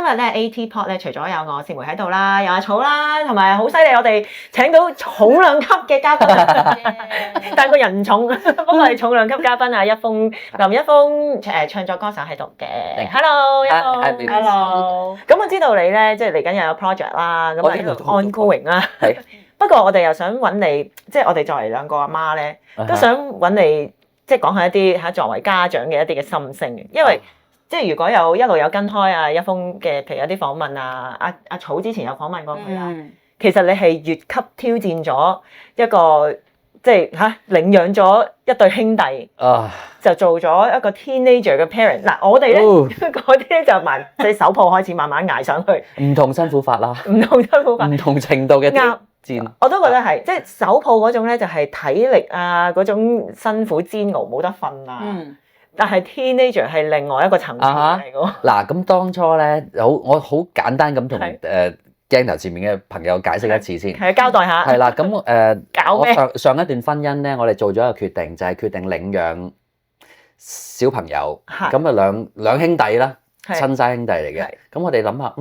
今日咧 AT Pod 咧，除咗有我善梅喺度啦，有阿草啦，同埋好犀利，我哋請到重量級嘅嘉賓，但係個人唔重，不過係重量級嘉賓啊，一峰林一峰唱作歌手喺度嘅。Hello， 一峰 ，Hello。咁我知道你咧，即係嚟緊又有 project 啦，咁喺度 ongoing 啦。係。不過我哋又想揾你，即係我哋作為兩個阿媽咧，都想揾你，即係講下一啲作為家長嘅一啲嘅心聲嘅，因為即係如果有一路有跟開啊一峰嘅，譬如有啲訪問啊，阿草之前有訪問過佢啦，其實你係越級挑戰咗一個，即係領養咗一對兄弟，就做咗一個 teenager 嘅 parent。嗱，我哋咧嗰啲咧就即係手抱開始慢慢捱上去，唔同辛苦法啦，唔同辛苦法，唔同程度嘅挑戰。我都覺得係，即係手抱嗰種咧就係體力啊嗰種辛苦煎熬冇得瞓啊。但係 teenager 係另外一個層次嚟嘅。嗱，咁當初咧，我好簡單咁同鏡頭前面嘅朋友解釋一次先，係交代下。係啦，咁搞咩？我上一段婚姻咧，我哋做咗一個決定，就係決定領養小朋友。咁啊兩兄弟啦，親生兄弟嚟嘅。咁我哋諗下，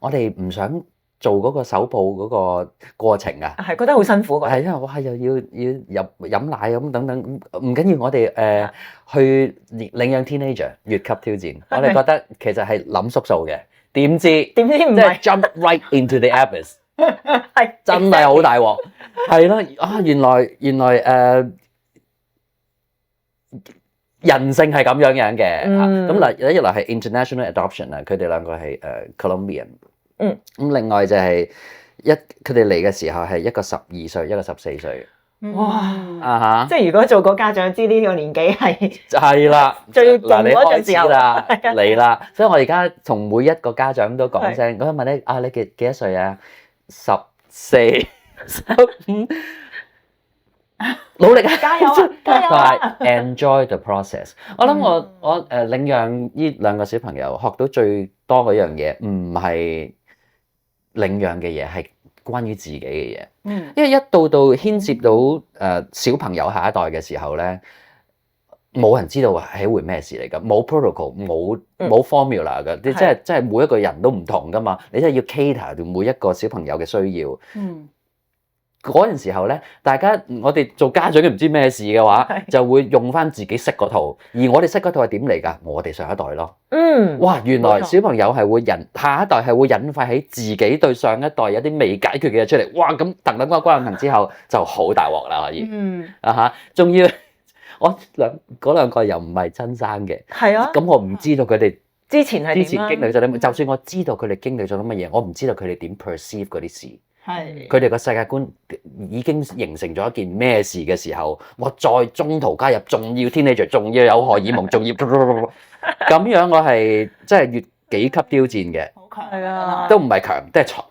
我哋唔想做嗰個手抱嗰個過程啊，係覺得好辛苦㗎。係因為哇又要飲奶咁等等，唔緊要，我哋去領養 teenager 越級挑戰，我哋覺得其實係諗縮數嘅，點知唔係 jump right into the abyss， 係真係好大鑊，係啦原來人性係咁樣嘅，咁嗱一來係 international adoption 啊，佢哋兩個係Colombian。咁另外就係佢哋嚟嘅時候係一個12歲，一個14歲。哇！即係如果做過家長知呢個年紀係啦，最勁嗰陣時候啦，嚟啦。所以我而家同每一個家長都講聲，我問你你幾多歲啊？14、15，努力啊！加油啊！加油啊 ！Enjoy the process。我諗我領養呢兩個小朋友學到最多嗰樣嘢，唔係領養嘅嘢，係關於自己嘅嘢。因為一到牽涉到小朋友下一代嘅時候咧，冇人知道係一回咩事嚟㗎，冇 protocol，冇 formula 㗎，即係每一個人都唔同㗎嘛，你真係要 cater 到每一個小朋友嘅需要。嗰陣時候咧，我哋做家長嘅唔知咩事嘅話，就會用翻自己識嗰套，而我哋識嗰套係點嚟㗎？我哋上一代咯。哇！原來小朋友係會下一代係會引發起自己對上一代有啲未解決嘅嘢出嚟。哇！咁等關行之後就好大鑊啦，可以。仲要我嗰兩個又唔係親生嘅。係啊。咁我唔知道佢哋之前經歷咗啲乜，就算我知道佢哋經歷咗啲乜嘢，我唔知道佢哋點 perceive 嗰啲事。佢哋個世界觀已經形成咗一件咩事嘅時候，我再中途加入，仲要 teenager，仲要有荷爾蒙，仲要咁樣，我係真係越幾級挑戰嘅。好強啊！都唔係強，即係蠢，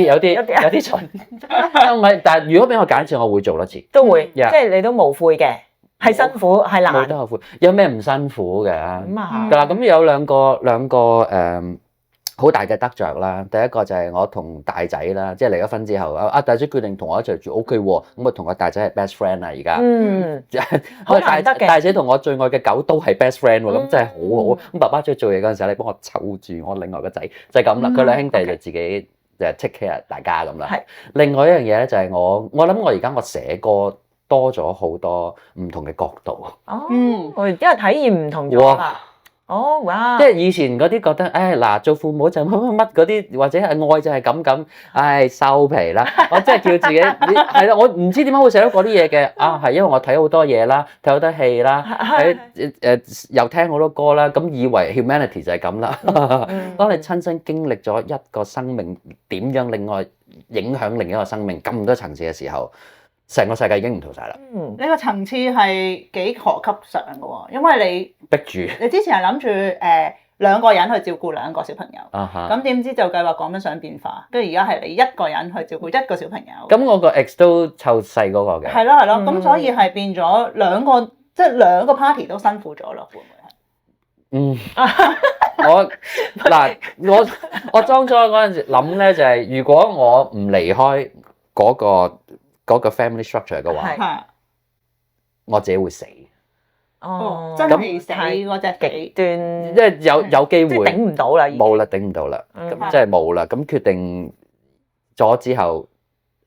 有啲蠢。唔係，但係如果俾我揀一次，我會做多次。都會，即係你都無悔嘅，係辛苦，係難。冇得後悔，有咩唔辛苦嘅？咁有兩個好大嘅得着啦！第一個就係我同大仔啦，即係離咗婚之後，大仔決定同我一齊住 OK 喎，咁我同個大仔係 best friend 啦而家。好難得嘅。大仔同我最愛嘅狗都係 best friend 喎，咁真係好好。咁爸爸出去做嘢嗰陣時候，你幫我湊住我另外個仔，就係咁啦。佢兩兄弟就自己就 take care 大家咁啦。另外一樣嘢咧就係我諗我而家我寫歌多咗好多唔同嘅角度。因為體驗唔同咗啦。哇！即係以前嗰啲覺得，做父母就乜嗰啲，或者係愛就係咁，收皮啦！我真係叫自己係啦，我唔知點解會寫到嗰啲嘢嘅。係因為我睇好多嘢啦，睇好多戲啦，又聽好多歌啦，咁以為 humanity 就係咁啦。當你親身經歷咗一個生命點樣另外影響另一個生命咁多層次嘅時候，成個世界已經唔同晒啦。呢個層次係幾何級上嘅喎，因為你逼住你之前係諗住兩個人去照顧兩個小朋友，咁點知就計劃講緊想變化，跟住而家係你一個人去照顧一個小朋友。咁我個 ex 都湊細嗰個嘅。係咯，咁所以係變咗兩個 party 都辛苦咗咯，會唔會係？我當初嗰陣時諗咧就係，如果我唔離開嗰個 family structure 嘅話，我自己會死。哦，真係死嗰隻極端，即係有機會即係頂唔到啦，冇啦，頂唔到啦，咁即係冇啦。咁決定咗之後，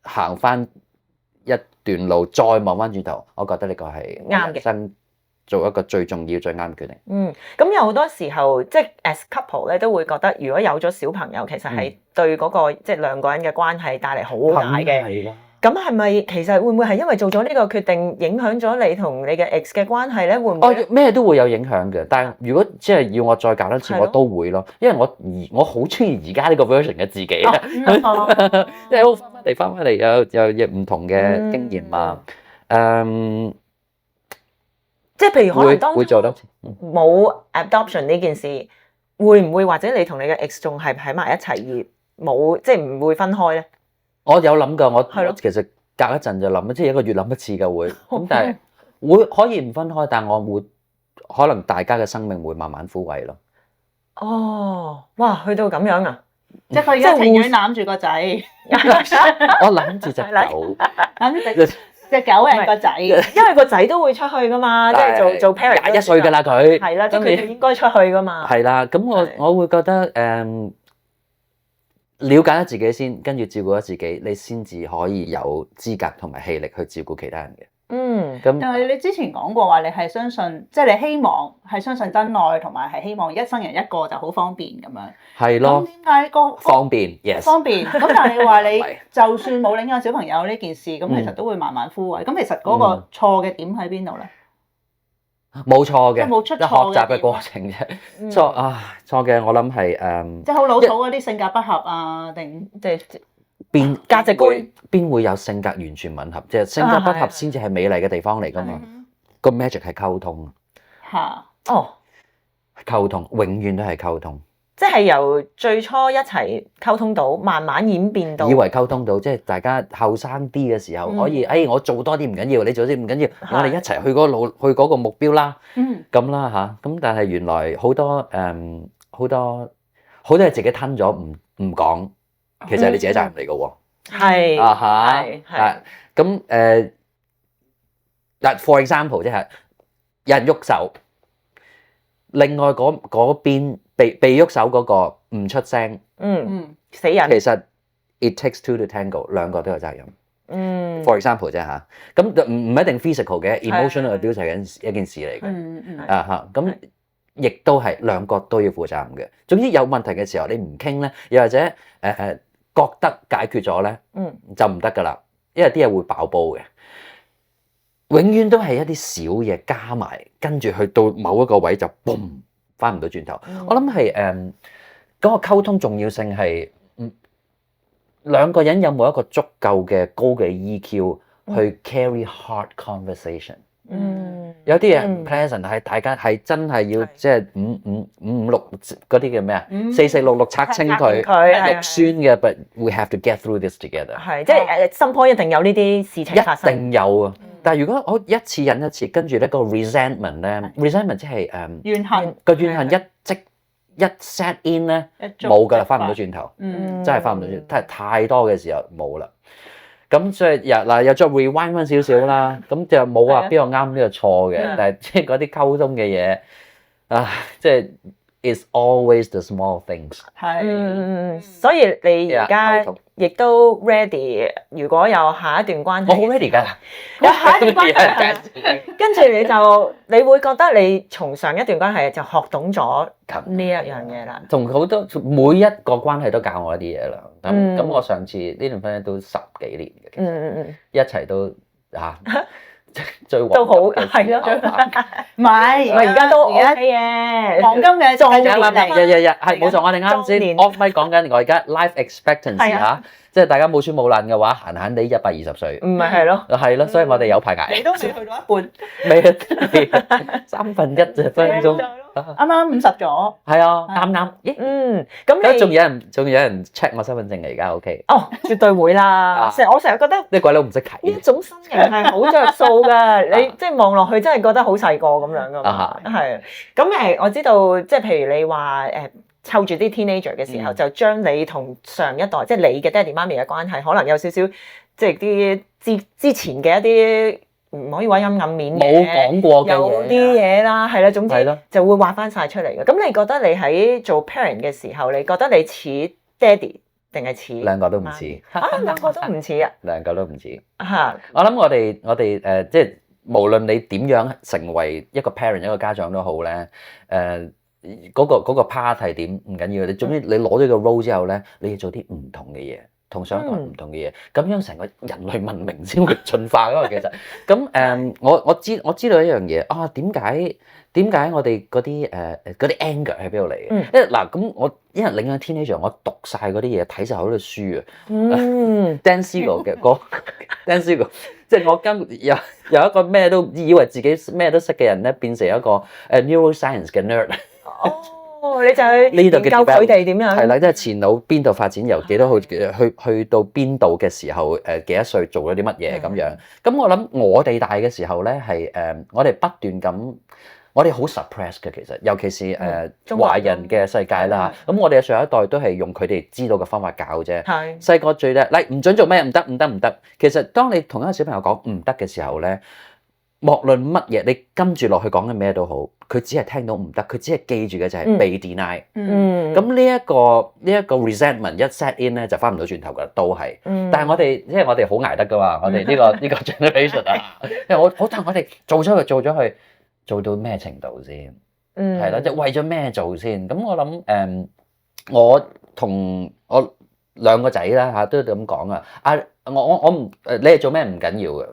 行翻一段路，再望翻轉頭，我覺得呢個係啱嘅，真做一個最重要、最啱嘅決定。咁有好多時候，即係 as couple 咧，都會覺得如果有咗小朋友，其實係對嗰個即係兩個人嘅關係帶嚟好大嘅。咁係咪其實會唔會係因為做咗呢個決定，影響咗你同你嘅 ex 嘅關係咧？會唔會？咩都會有影響嘅，但係如果即係要我再揀一次，我都會咯，因為我好中意而家呢個 version 嘅自己啊，即係翻返嚟有唔同嘅經驗啊，即係譬如可能當會做多次冇 adoption 呢件事，會唔會或者你同你嘅 ex 仲係喺埋一齊而冇即係唔會分開咧？我有諗過，我其實隔一陣就諗，即係一個月諗一次嘅會，咁但係會可以唔分開，但我會可能大家嘅生命會慢慢枯萎咯。哦，哇，去到咁樣啊！即係佢而家情願攬住個仔，我攬住隻狗，攬住隻狗係個仔，因為個仔都會出去噶嘛，即係做 parent 21歲㗎啦佢，係啦，即係佢哋應該出去噶嘛。係啦，咁我會覺得了解咗自己先，跟住照顧咗自己，你先至可以有資格同埋氣力去照顧其他人嘅。但係你之前講過話，你係相信，即係你希望係相信真愛，同埋係希望一生人一個就好方便咁樣。係咯。咁點解方便 ？Yes。方便。咁但係你話你就算冇領養小朋友呢件事，咁其實都會慢慢枯萎。咁其實嗰個錯嘅點喺邊度咧？冇錯嘅，冇出錯學習嘅過程啫。錯嘅，我諗係即係好老土嗰啲性格不合啊，定即係價值觀邊會有性格完全吻合？即係性格不合先至係美麗嘅地方嚟㗎嘛。個 magic 係溝通嚇。溝通永遠都係溝通。即係由最初一齊溝通到，慢慢演變到。以為溝通到，即係大家後生啲嘅時候可以，我做多啲唔緊要，你做啲唔緊要，我哋一齊去嗰個路，去嗰個目標啦。咁啦嚇，咁但係原來好多嘢自己吞咗，唔講，其實係你自己責任嚟嘅喎。係咁嗱，for example 即係有人喐手，另外嗰邊被喐手嗰個唔出聲，死人。其實 it takes two to tango， 兩個都有責任。for example 啫嚇，咁唔一定 physical 嘅 emotional abuse 係一件事嚟嘅。咁亦都係兩個都要負責任嘅。總之有問題嘅時候，你唔傾咧，又或者覺得解決咗咧，就唔得噶啦，因為啲嘢會爆煲嘅。永遠都係一啲小嘢加埋，跟住去到某一個位就 boom 翻唔到轉頭。我諗係嗰個溝通重要性係兩個人有冇一個足夠嘅高嘅 EQ 去 carry hard conversation。有啲嘢唔 pleasant 係大家係真係要即係五六嗰啲叫咩啊？4466拆清佢，肉酸嘅 ，but we have to get through this together。係即係心坡一定有呢啲事情發生。一定有啊！但係如果我一次忍一次，跟住咧個 resentment 咧 ，resentment 即係怨恨個怨恨一 set in 咧冇㗎啦，翻唔到轉頭，真係翻唔到轉頭，太多嘅時候冇啦。咁所以又再 rewind 翻少少啦，咁就冇話邊個啱邊個錯嘅，但係即係嗰啲溝通嘅嘢即係 it's always the small things。所以你而家亦都 ready， 如果有下一段關係，我好 ready 㗎，有下一段關係，跟住你會覺得你從上一段關係就學懂咗呢一樣嘢啦。同好多每一個關係都教我一啲嘢啦。咁我上次呢段婚姻都10幾年嘅，一齊都最都好係咯，唔係而家都 OK 嘅，黃金嘅壯年日係冇錯，我哋啱先 off mic 講緊我而家 life expectancy 嚇，即係大家冇穿冇爛嘅話，閒閒地120歲，唔係咯，係咯，所以我哋有排捱。你都未去到一半，未3分1啫分鐘。啱啱50咗，係啊，啱。咁仲有人 check 我身份證嚟而家 OK？絕對會啦。我成日覺得呢鬼佬唔識睇。呢種身形係好着數㗎，你即係望落去真係覺得好細個咁樣㗎嘛。係。咁我知道即係譬如你話湊住啲 teenager 嘅時候，就將你同上一代即係你嘅爹哋媽咪嘅關係，可能有少少即係啲之前嘅一啲唔可以話陰暗面嘅，冇講過嘅有嘢，啲嘢啦，係啦，總之係咯。就會畫翻晒出嚟嘅。咁你覺得你喺做 parent 嘅時候，你覺得你似爹哋定係似兩個都唔似，兩個都唔似啊！兩個都唔似。嚇，我諗我哋即係無論你點樣成為一個 parent 一個家長都好咧，嗰個 part 係點唔緊要，你總之你攞咗個 role 之後咧，你要做啲唔同嘅嘢，同上一代唔同嘅嘢，咁樣成個人類文明先會進化㗎嘛。其實咁我知道一樣嘢啊，點解我哋嗰啲anger 喺邊度嚟嘅？因為嗱咁因為領養 teenager，我讀晒嗰啲嘢，睇晒好多書啊。Dan Siegel 嘅歌，Dan Siegel，即係我有一個咩都以為自己咩都識嘅人咧，變成一個neuroscience 嘅 nerd。哦，你就係研究佢哋點樣？係啦，即係前腦邊度發展，由幾多去到邊度嘅時候，幾多歲做咗啲乜嘢咁樣。咁我諗我哋大嘅時候咧，係我哋不斷咁。我哋好 suppress 嘅，其實尤其是華人嘅世界啦。咁我哋嘅上一代都係用佢哋知道嘅方法教啫。係細個最叻，唔準做咩？唔得。其實當你同一個小朋友講唔得嘅時候咧，莫論乜嘢，你跟住落去講嘅咩都好，佢只係聽到唔得，佢只係記住嘅就係被 deny。咁呢一個 resentment 一 set in 咧，就翻唔到轉頭㗎，都係。但係我哋好捱得㗎嘛，我哋呢個 generation 啊，因為但我哋做咗佢。做到咩程度先？係啦，即係為咗咩做先？咁我諗我同我兩個仔啦嚇，都咁講啊。我唔你係做咩唔緊要嘅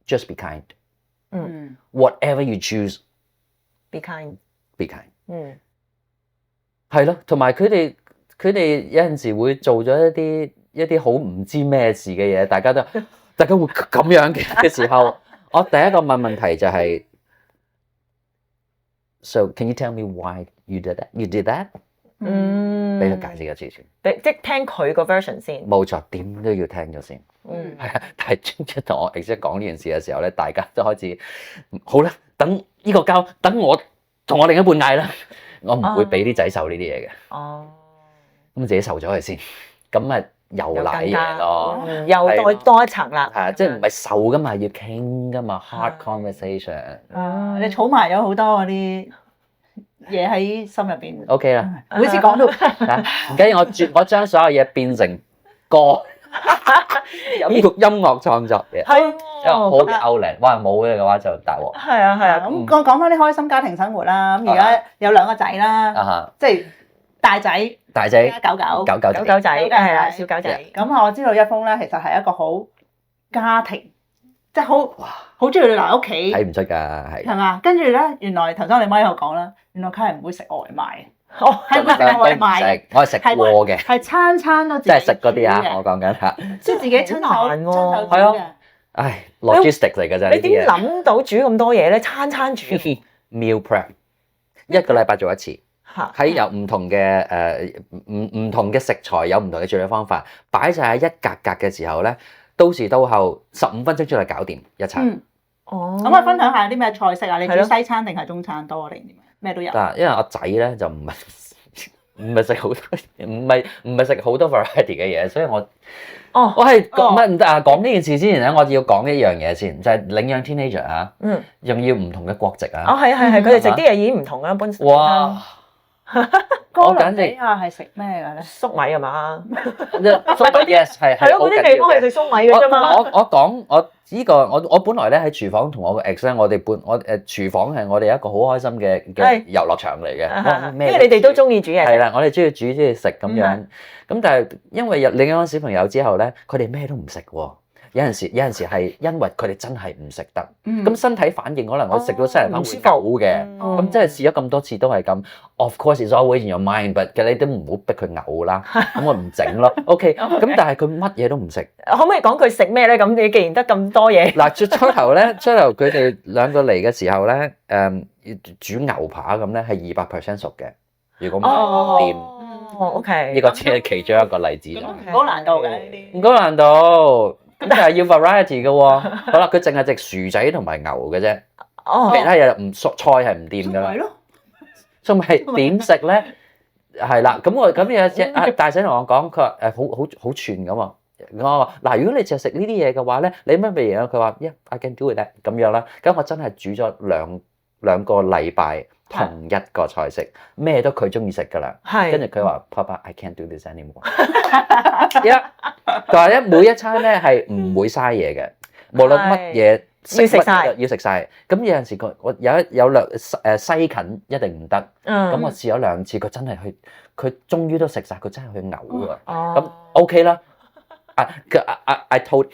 ，just be kind。whatever you choose，be kind。be kind。係咯，同埋佢哋有陣時會做咗一啲好唔知咩事嘅嘢，大家會咁樣嘅時候，我第一個問題就係。So can you tell me why you did that? You did that? 俾佢解釋一次先。即係聽佢個 version 先。冇錯，點都要聽咗先。係啊，但係一同我 ex 講呢件事嘅時候咧，大家都開始好啦，等呢個交，等我同我另一半嗌啦，我唔會俾啲仔受呢啲嘢嘅。哦。咁自己受咗佢先，咁咪又賴嘢咯，又再多一層啦。係啊，即係唔係受噶嘛，要傾噶嘛 ，hard conversation。你儲埋咗好多嗰啲嘢喺心入邊。OK 啦，每次講到唔緊要，我將所有嘢變成歌，音樂創作嘅，係好嘅 outlet。哇，冇嘅話就大鑊。係啊。咁我講翻啲開心家庭生活啦。咁而家有兩個仔啦，即係大仔狗仔係啦，小狗仔。咁我知道一峰咧，其實係一個好家庭，即係好中意你留屋企。睇唔出㗎，係嘛？跟住咧，原來頭先我哋媽又講啦，原來佢係唔會食外賣。係唔會食外賣，我係食過嘅，係餐都自己。即係食嗰啲啊！我講緊嚇，即係自己親手煮嘅。唉 ，logistics 嚟㗎啫。你點諗到煮咁多嘢咧？餐煮 meal prep， 一個禮拜做一次。喺有唔同嘅唔同嘅食材，有唔同嘅處理方法，擺晒喺一格格嘅時候咧，到時到後15分鐘出嚟搞掂一餐。哦，咁我分享下啲咩菜式啊？你煮西餐定係中餐多定點？咩都有。嗱，因為我仔咧就唔係食好多，唔係食好多 variety 嘅嘢，所以我係唔得啊！講呢件事之前咧，我要講一樣嘢先，就係領養 teenager 嚇，仲要唔同嘅國籍啊。係，佢哋食啲嘢已經唔同啦，本身。哇！哥倫比亞係食咩嘅咧？粟米係嘛？粟米 yes 係咯，嗰啲地方係食粟米嘅啫嘛。我本來咧喺廚房同我個 ex 咧，我廚房係我哋一個好開心嘅遊樂場嚟嘅。因為你哋都中意煮嘢。係啦，我哋中意煮中意食咁樣。咁但係因為領養小朋友之後咧，佢哋咩都唔食喎。有陣時係因為佢哋真係唔食得，咁身體反應可能我食到西人飯會嘔嘅，咁即係試咗咁多次都係咁。Of course it's always in your mind，but 你都唔好逼佢嘔啦，咁我唔整咯。OK，咁但係佢乜嘢都唔食。可唔可以講佢食咩咧？咁你既然得咁多嘢，嗱，初頭佢哋兩個嚟嘅時候咧，煮牛扒咁咧係200% 熟嘅。如果唔掂，OK，呢個只係其中一個例子。唔高難度嘅呢啲，唔高難度。咁但係要 variety 嘅喎，好啦，佢淨係食薯仔同埋牛嘅啫，其他嘢唔菜係唔掂㗎啦。粟米點食咧？係啦，咁有隻大仔同我講，佢話好串咁喎，我話嗱，如果你淨係食呢啲嘢嘅話咧，你乜味嘢？佢話 Yeah, I can do it 咁樣啦。咁我真係煮咗兩個禮拜同一個菜式，咩都佢中意食㗎啦。跟住佢話 Papa, I can't do this anymore。佢話咧每一餐咧係唔會嘥嘢嘅，無論乜嘢要食晒。要食晒。咁有陣時我有兩西芹一定唔得。咁我試咗2次，佢真係佢終於都食晒，佢真係去嘔啊。咁 OK 啦。I told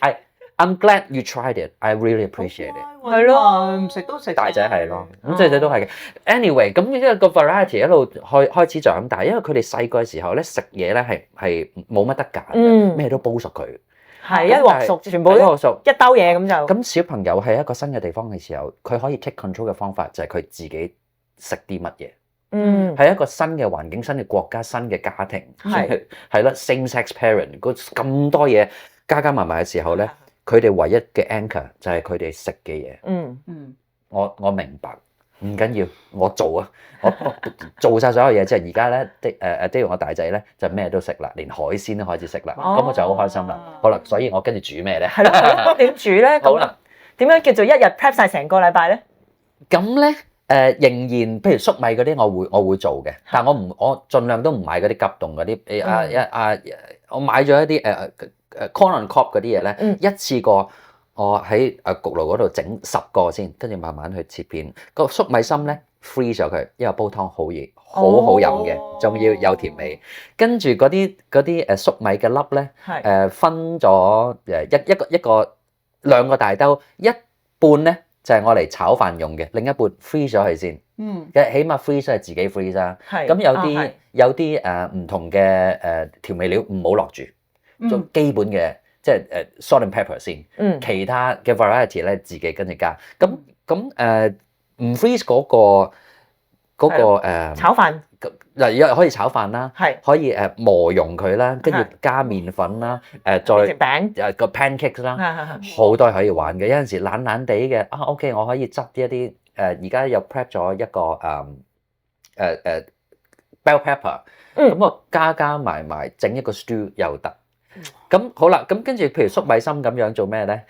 I'm glad you tried it. I really appreciate it。係咯，唔食都食。大仔係咯，咁細仔都係嘅。Anyway， 咁因為個 variety 一路開始長大，因為佢哋細個嘅時候咧食嘢咧係冇乜得揀嘅，咩都煲熟佢。係一鑊熟，全部都熟一兜嘢咁就。咁小朋友喺一個新嘅地方嘅時候，佢可以 take control 嘅方法就係佢自己食啲乜嘢。係一個新嘅環境、新嘅國家、新嘅家庭，係啦 ，same sex parent，咁多嘢加埋嘅時候咧，佢哋唯一嘅 anchor 就係佢哋食嘅嘢。我明白，唔緊要，我做啊，我做晒所有嘢，即係而家咧David我大仔咧就咩都食啦，連海鮮都開始食啦，咁我就好開心啦。好啦，所以我跟住煮咩咧？係咯，點煮咧？好啦，點樣叫做一日 prep 晒成個禮拜咧？咁咧？仍然，譬如粟米嗰啲，我會做嘅，但係我盡量都唔買嗰啲急凍嗰啲。我買咗一啲corn on cob 嗰啲嘢咧，一次過我喺焗爐嗰度整10個先，跟住慢慢去切片。個粟米芯咧 freeze 咗佢，因為煲湯好熱，好飲嘅，仲要有甜味。跟住嗰啲粟米嘅粒咧，分咗一個2個大兜，一半咧。就係我嚟炒飯用嘅，另一半 freeze 咗佢先。起碼 freeze 係自己 freeze 啦。咁有啲唔同嘅調味料唔好落住，做基本嘅即係salt and pepper 先。其他嘅 variety 咧自己跟住加。咁唔 freeze 嗰個炒飯嗱，可以炒飯啦，可以磨溶佢啦，跟住加麵粉啦，再餅個 pancakes 啦，好多可以玩嘅。有陣時懶懶地嘅OK， 我可以執一啲而家又 prep 咗一個bell pepper， 咁我加埋整一個 stew 又得。咁好啦，咁跟住譬如粟米芯咁樣做咩咧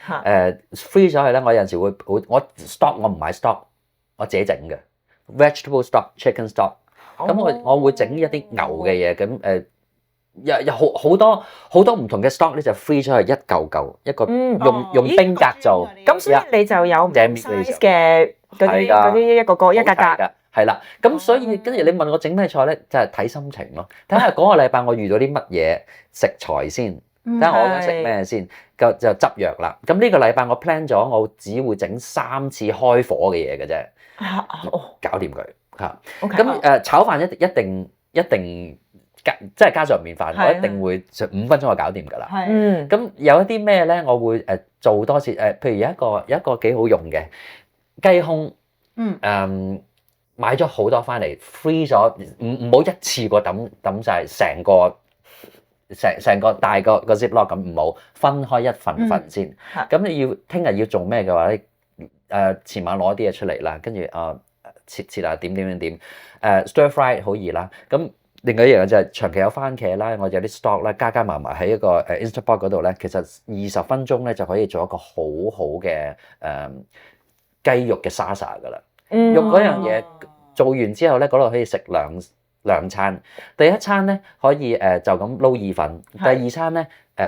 ？freeze 咗佢咧，我有陣時會我 stock 我唔買 stock， 我自己整嘅 vegetable stock、chicken stock。咁我會整一啲牛嘅嘢，咁有好多唔同嘅 stock 咧，就 freeze 咗係一嚿一個用冰格做，咁所以你就有 size 嘅嗰啲一個一格格，係啦。咁所以跟住你問我整咩菜咧，就係睇心情咯，睇下嗰個禮拜我遇到啲乜嘢食材先，睇下我想食咩先，就執藥啦。咁呢個禮拜我 plan 咗，我只會整3次開火嘅嘢嘅啫，搞掂佢。咁炒飯一定即係家常便飯，我一定會5分鐘就搞掂㗎啦。咁有一啲咩咧，我會做多次譬如有一個幾好用嘅雞胸，買咗好多翻嚟 free 咗，唔好一次過抌晒成個大個 ziplock 咁，唔好分開一份先。咁你聽日要做咩嘅話咧？前晚攞啲嘢出嚟啦，跟住切啊點stir fry 好易啦。咁另外一樣就係長期有番茄啦，我有啲 stock 啦，加埋喺一個Instant Pot 嗰度咧，其實20分鐘咧就可以做一個好好嘅雞肉嘅 salsa 噶啦。用嗰樣嘢做完之後咧，嗰度可以食兩餐。第一餐咧可以就咁撈意粉，第二餐咧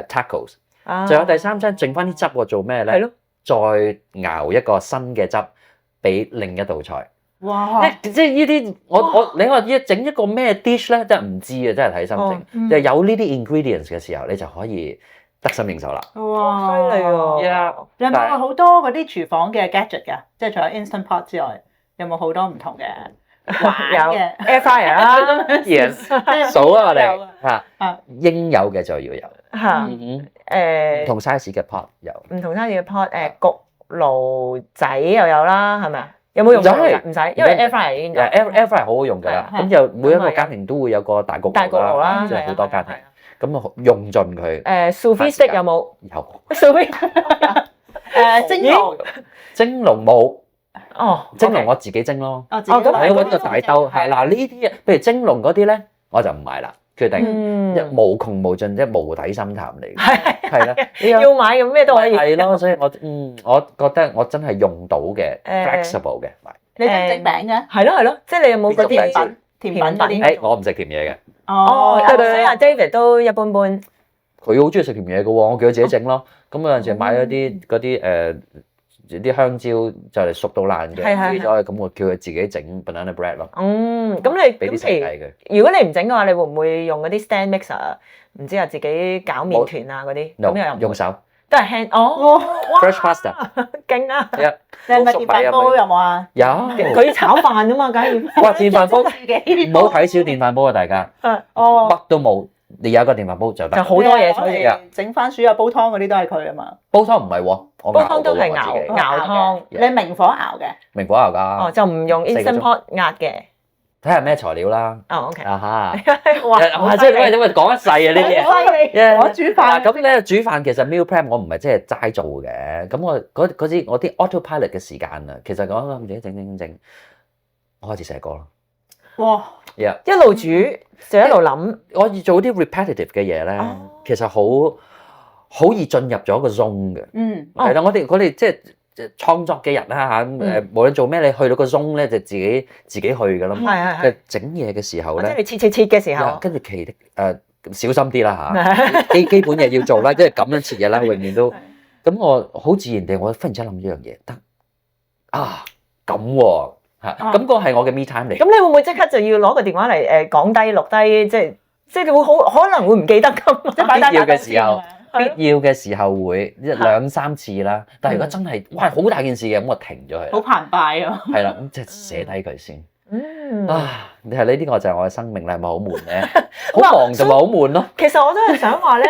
tacos，仲有第三餐剩翻啲汁我做咩咧？再熬一個新嘅汁俾另一道菜。哇！即係呢啲你話要整一個咩 dish 咧，真係唔知啊，真係睇心情。就有呢啲 ingredients 嘅時候，你就可以得心應手啦。哇！犀利喎！你有冇好多嗰啲廚房嘅 gadget 㗎？即係除咗 Instant Pot 之外，有冇好多唔同嘅玩嘅 air fryer 啦？Yes， 數啊我哋應有嘅就要有唔同 size 嘅 pot 有，唔同 size 嘅 pot 焗爐仔又有啦，係咪啊？有冇用過？唔使，因為 air fryer 已經夠。air fryer 好好用㗎啦，咁就每一個家庭都會有個大焗爐啦，即係好多家庭。咁用盡佢。sous vide stick 有冇？有。sous vide 蒸籠冇。哦，蒸籠我自己蒸咯。咁我揾個大兜，係嗱呢啲嘢，譬如蒸籠嗰啲咧，我就唔買啦。決定，無窮無盡，即係無底深潭嚟嘅。係啦，要買咁咩都可以。係咯，所以我覺得我真係用到嘅 flexible 嘅買。你整唔整餅嘅？係咯，即係你有冇嗰啲甜品嗰啲？我唔食甜嘢嘅。所以阿 David 都一般般。佢好中意食甜嘢嘅喎，我叫佢自己整咯。咁有陣時買咗啲香蕉就嚟熟到爛嘅，飛咗去，咁我叫佢自己整 banana bread 咯。咁你俾啲食佢。如果你唔整嘅話，你會唔會用嗰啲 stand mixer？唔知啊，自己攪麵團啊嗰啲，咁又用手。都係 hand fresh pasta， 勁啊！你係咪電飯煲有冇啊？有。佢炒飯啊嘛，梗係。哇！電飯煲，唔好睇小電飯煲啊，大家。乜都冇，你有一個電飯煲就得。就好多嘢可以整番薯啊、煲湯嗰啲都係佢啊嘛。煲湯唔係喎，煲湯都係熬湯。你明火熬嘅？明火熬㗎。就唔用 Instant Pot 壓嘅。睇下咩材料啦。OK。哇！即係因為講一世啊呢啲嘢。我煮飯。咁咧煮飯其實 meal prep 我唔係即係齋做嘅。咁我啲 autopilot 嘅時間啊，其實講自己整，我開始寫歌啦。哇！一路煮就一路諗。我要做啲 repetitive 嘅嘢咧，其實好易進入咗個 zone 嘅。係啦，我哋即係創作嘅人啦嚇，無論做咩，你去到個 zone 咧就自己去㗎啦。係。整嘢嘅時候咧，即係你切嘅時候，跟住小心啲啦嚇，基本嘢要做啦，即係咁樣切嘢啦，永遠都。咁我好自然地，我忽然之間諗呢樣嘢，得咁喎嚇，咁個係我嘅 me time 嚟。咁你會唔會即刻就要攞個電話嚟講低錄低，即係你會可能會唔記得㗎嘛？必要嘅時候會2、3次啦，但係如果真係哇好大件事嘅，咁我停咗佢。好澎湃啊！係啦，咁即係寫低佢先。你係呢啲就係我嘅生命啦，係咪好悶咧？好忙就咪好悶咯。其實我都係想話咧，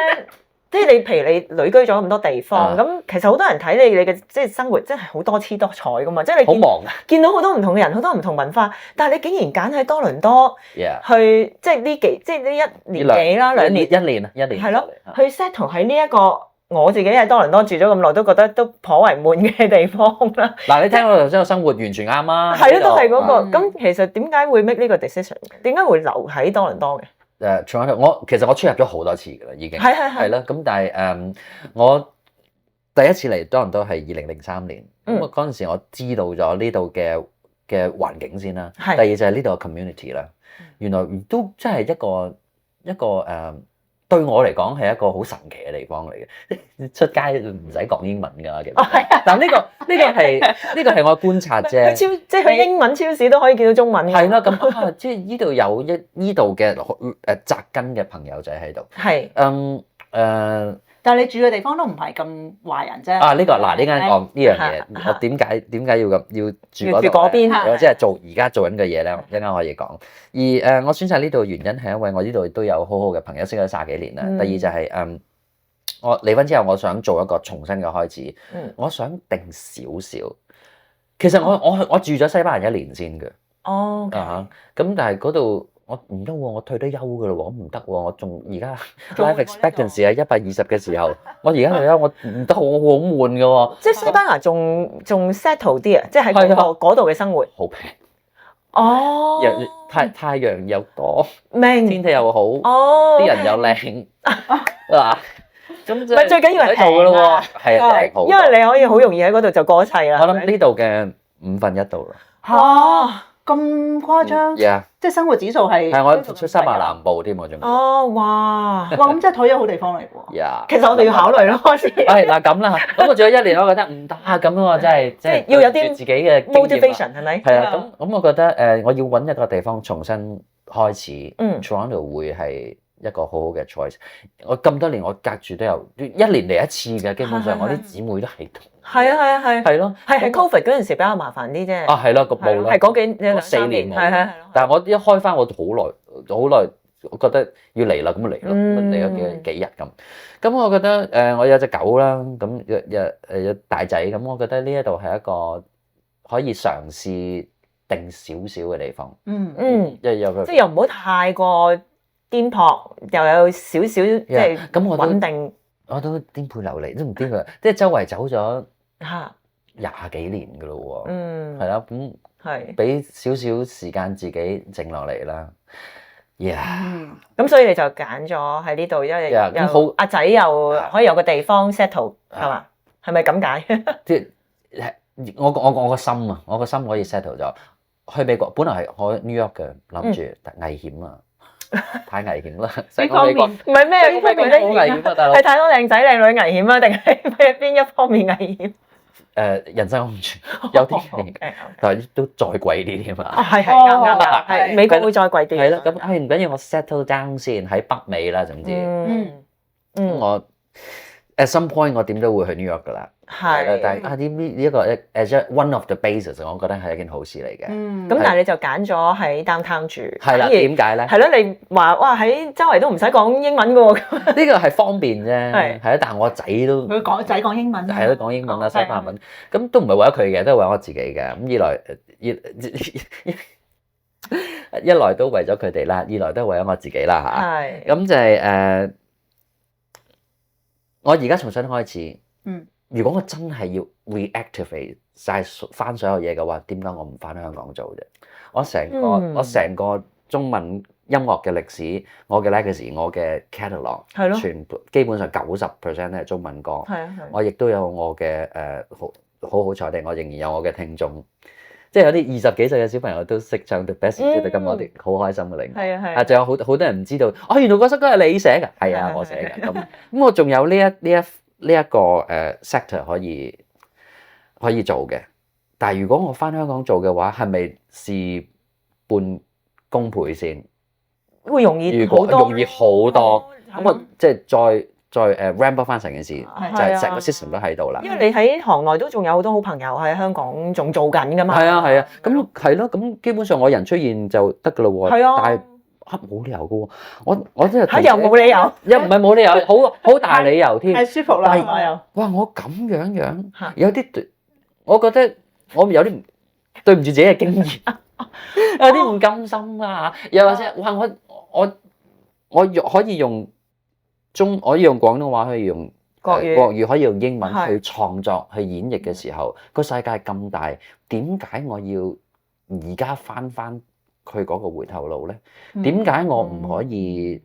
即係你譬如你旅居咗咁多地方，咁其實好多人睇你嘅即係生活真係好多姿多彩噶嘛，即係你好忙見到好多唔同嘅人，好多唔同文化，但係你竟然揀喺多倫多去，即係呢一年幾啦，2年一年係咯，去 settle 喺呢一個我自己喺多倫多住咗咁耐，都覺得都頗為悶嘅地方啦。嗱，你聽我頭先個生活完全啱啊。係咯，都係嗰個。咁其實點解會 make 呢個 decision？點解會留喺多倫多嘅？其實我出入咗好多次㗎啦，已經係啦。咁但係我第一次嚟多倫多係2003年。咁嗰陣時我知道咗呢度嘅環境先啦。第二就係呢度嘅 community 啦。原來都真係一個對我嚟講係一個好神奇嘅地方嚟嘅。出街唔使講英文㗎，其實。但呢個係我觀察啫。即係去英文超市都可以見到中文嘅。係啦，咁即係呢度有呢度嘅紮根嘅朋友仔喺度。係。但係你住嘅地方都唔係咁華人啫。呢間講呢樣嘢，我點解要住嗰邊？即係而家做緊嘅嘢咧，一陣間可以講。而我選擇呢度嘅原因係因為我呢度都有好好嘅朋友，識咗30幾年啦。第二就係我離婚之後，我想做一個重新嘅開始。我想定少少。其實我住咗西班牙1年先嘅。咁但係嗰度。我唔得喎，我退咗休㗎啦喎，我唔得喎，我仲而家 life expectancy 係120嘅時候，我而家退休，我唔得，我好悶㗎喎。即係西班牙仲 settle 啲啊，即係喺嗰度嘅生活。好平。太陽又多，天氣又好，啲人又靚。咁最緊要係平㗎咯喎，係平，因為你可以好容易喺嗰度就過一世啦。我諗呢度嘅1/5度啦。咁誇張，即係生活指數係。係我出西班牙南部添喎，仲。哇！咁即係退休好地方嚟喎。其實我哋要考慮咯，開始。嗱咁啦，咁我住咗1年，我覺得唔得咁我真係即係要有啲自己嘅 motivation 係咪？係啊，咁我覺得我要揾一個地方重新開始。Toronto 會係一個好好嘅 choice。我咁多年我隔住都有1年嚟1次嘅，基本上我啲姊妹都喺度。係啊，係咯，係 Covid 嗰陣時比較麻煩啲啫。係咯，冇啦，係嗰4年冇。係。但係我一開翻，我好耐，我覺得要嚟啦，咁就嚟咯，嚟咗幾日咁。咁我覺得我有隻狗啦，咁有大仔，咁我覺得呢一度係一個可以嘗試定少少嘅地方。即係又唔好太過顛簸，又有少少即係穩定。我都顛沛流離，都唔顛沛，即係周圍走咗20幾年㗎咯喎。係啦，咁俾少少時間自己靜落嚟啦。咁所以你就揀咗喺呢度，因為又阿仔又可以有個地方 settle 係嘛？係咪咁解？即係我個心啊，我個心可以 settle 咗。去美國本來係去 New York 嘅，諗住危險啊，太危險啦！成個美國唔係咩好危險啊，大佬係太多靚仔靚女危險啊，定係邊一方面危險？人身安全有啲，但係都再貴啲添啊！係啱，係美國會再貴啲。係啦，咁唔緊要，我 settle down 先喺北美啦，總之，我 at some point 我點都會去 New York 噶啦。係，但係呢一個 as one of the bases， 我覺得係一件好事嚟嘅。咁但係你就揀咗喺 downtown 住。係啦，點解咧？係咯，你話哇喺周圍都唔使講英文嘅喎。呢個係方便啫。係啊，但係我仔都佢仔講英文。係咯，講英文啦，西班牙文。咁都唔係為咗佢嘅，都係為我自己嘅。咁一來都為咗佢哋啦，二來都為咗我自己啦嚇。係。咁就係我而家重新開始。如果我真係要 reactivate 晒翻所有嘢嘅話，點解我唔翻香港做啫？我成個中文音樂嘅歷史，我嘅 legacy， 我嘅 catalog， 全部基本上90% 都係中文歌。我亦都有我嘅好彩地，我仍然有我嘅聽眾，即係有啲20幾歲嘅小朋友都識唱 The Best， 知道咁我哋好開心嘅令。係仲有好多人唔知道，原來嗰首歌係你寫嘅，係啊，我寫嘅。咁我仲有呢一個sector 可以做嘅，但係如果我翻香港做嘅話，係咪事半功倍先？會容易好多。容易好多。咁我即係再ramp up 翻成件事，就係成個 system 都喺度啦。因為你喺行內都仲有好多好朋友喺香港仲做緊㗎嘛。係啊，咁係咯，咁基本上我人出現就得㗎啦喎。係啊。但係冇理由㗎喎，我真係又冇理由，又唔係冇理由，好大理由添。係舒服啦，係又。哇！我咁樣有啲，我覺得我有啲對唔住自己嘅經驗，有啲唔甘心啊！又或者哇，我可以用可以用廣東話，可以用國語，可以用英文去創作、去演繹嘅時候，個世界咁大，點解我要而家翻佢嗰個回頭路咧？點解我唔可以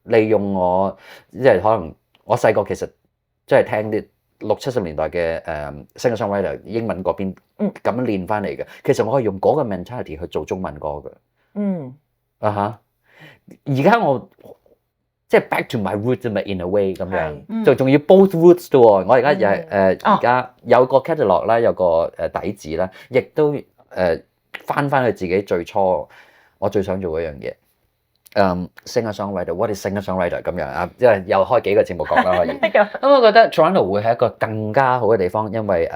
利用我即係可能我細個其實即係聽啲60、70年代嘅singer-songwriter 英文嗰邊咁樣練翻嚟嘅，其實我可以用嗰個 mentality 去做中文歌嘅。而家我即係 back to my roots in a way 咁樣，就仲要 both roots 啫喎。我而家又係而家有個 catalog 啦，有個底子啦，亦都翻去自己最初我最想做嗰樣嘢。singer-songwriter，what is singer-songwriter 咁樣啊？即係又開幾個節目講啦，可以。咁我覺得 Toronto 會係一個更加好嘅地方，因為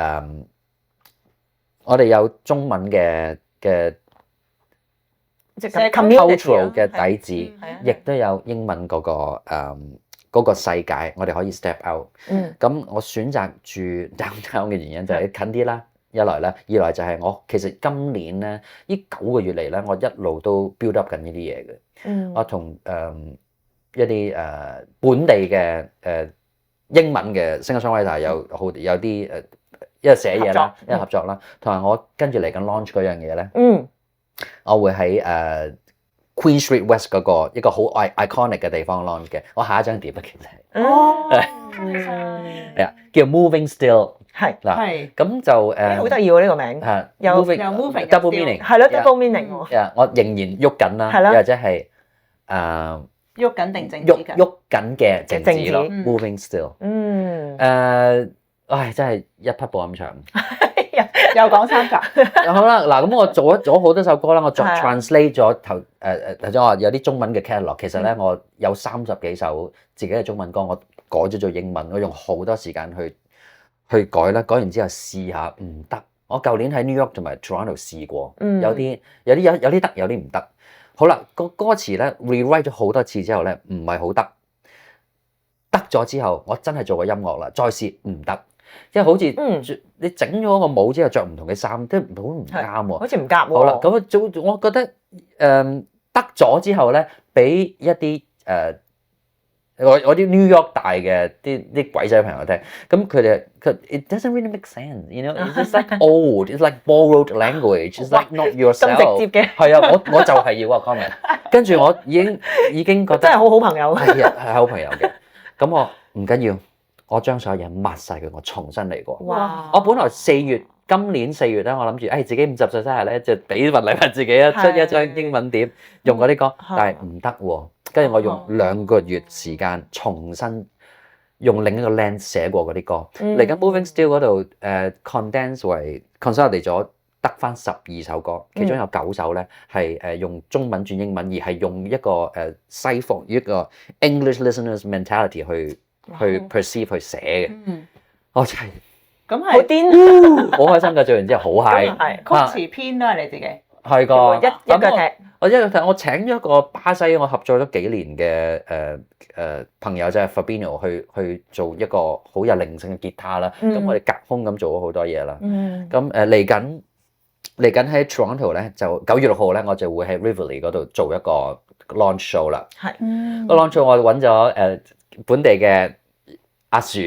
我哋有中文嘅即係 cultural 嘅底子，亦都有英文嗰個世界，我哋可以 step out。咁我選擇住 downtown 嘅原因就係近啲啦。一來咧，二來就係我其實今年咧呢9個月嚟咧，我一路都 build up 緊呢啲嘢嘅。我同一啲本地嘅英文嘅 singer-songwriter 有啲一係寫嘢啦，一係合作啦，同埋我跟住嚟緊 launch 嗰樣嘢咧。我會喺Queen Street West 嗰個一個好 iconic 嘅地方 launch 嘅。我下一張碟啊，其實係叫 Moving Still。係嗱，咁就好得意喎呢個名，有 moving double meaning， 係咯 double meaning。我仍然喐緊啦，又或者係喐緊定靜止喐緊嘅靜止咯，moving still。真係一匹布咁長，又講3集。好啦，嗱咁我做咗好多首歌啦，我作 translate 咗頭先我話有啲中文嘅 catalog， 其實咧我有30幾首自己嘅中文歌，我改咗做英文，我用好多時間去改啦，改完之後試下唔得。我舊年喺 New York 同埋 Toronto 試過，有啲得，有啲唔得。好啦，個歌詞咧 rewrite 咗好多次之後咧，唔係好得。得咗之後，我真係做個音樂啦，再試唔得，即係好似你整咗個帽之後着唔同嘅衫，都好唔啱喎。好似唔夾喎。好啦，咁我覺得得咗之後咧，俾一啲我啲 New York 大嘅啲鬼仔朋友聽，咁佢it doesn't really make sense，you know，it's just like old，it's like borrowed language，it's like not yourself。咁直接嘅。係啊，我就係要個 comment， 跟住我已經覺得真係好朋友。係好朋友嘅，咁我唔緊要，我將所有嘢抹晒佢，我重新嚟過。哇！我本來今年4月咧，我諗住自己50歲生日咧，就俾份禮物自己出一張英文碟，用嗰啲歌，但係唔得喎。跟住我用2個月時間重新用另一個 lens 寫過嗰啲歌。嚟緊 Moving Still 嗰度condense 為 consolidate 咗得返12首歌，其中有9首咧係用中文轉英文，而係用一個西方一個 English listeners mentality 去 perceive 去寫嘅。我真係〜咁係好癲，好開心㗎！做完之後好 high， 曲詞編都係你自己，係個一腳踢。我請咗一個巴西我合作咗幾年嘅朋友，即係 Fabinho 去做一個好有靈性嘅吉他啦。咁我哋隔空咁做咗好多嘢啦。咁嚟緊喺 Toronto 咧，就9月6號咧，我就會喺 Rivoli 嗰度做一個 launch show 啦。係個 launch show 我揾咗本地嘅阿樹。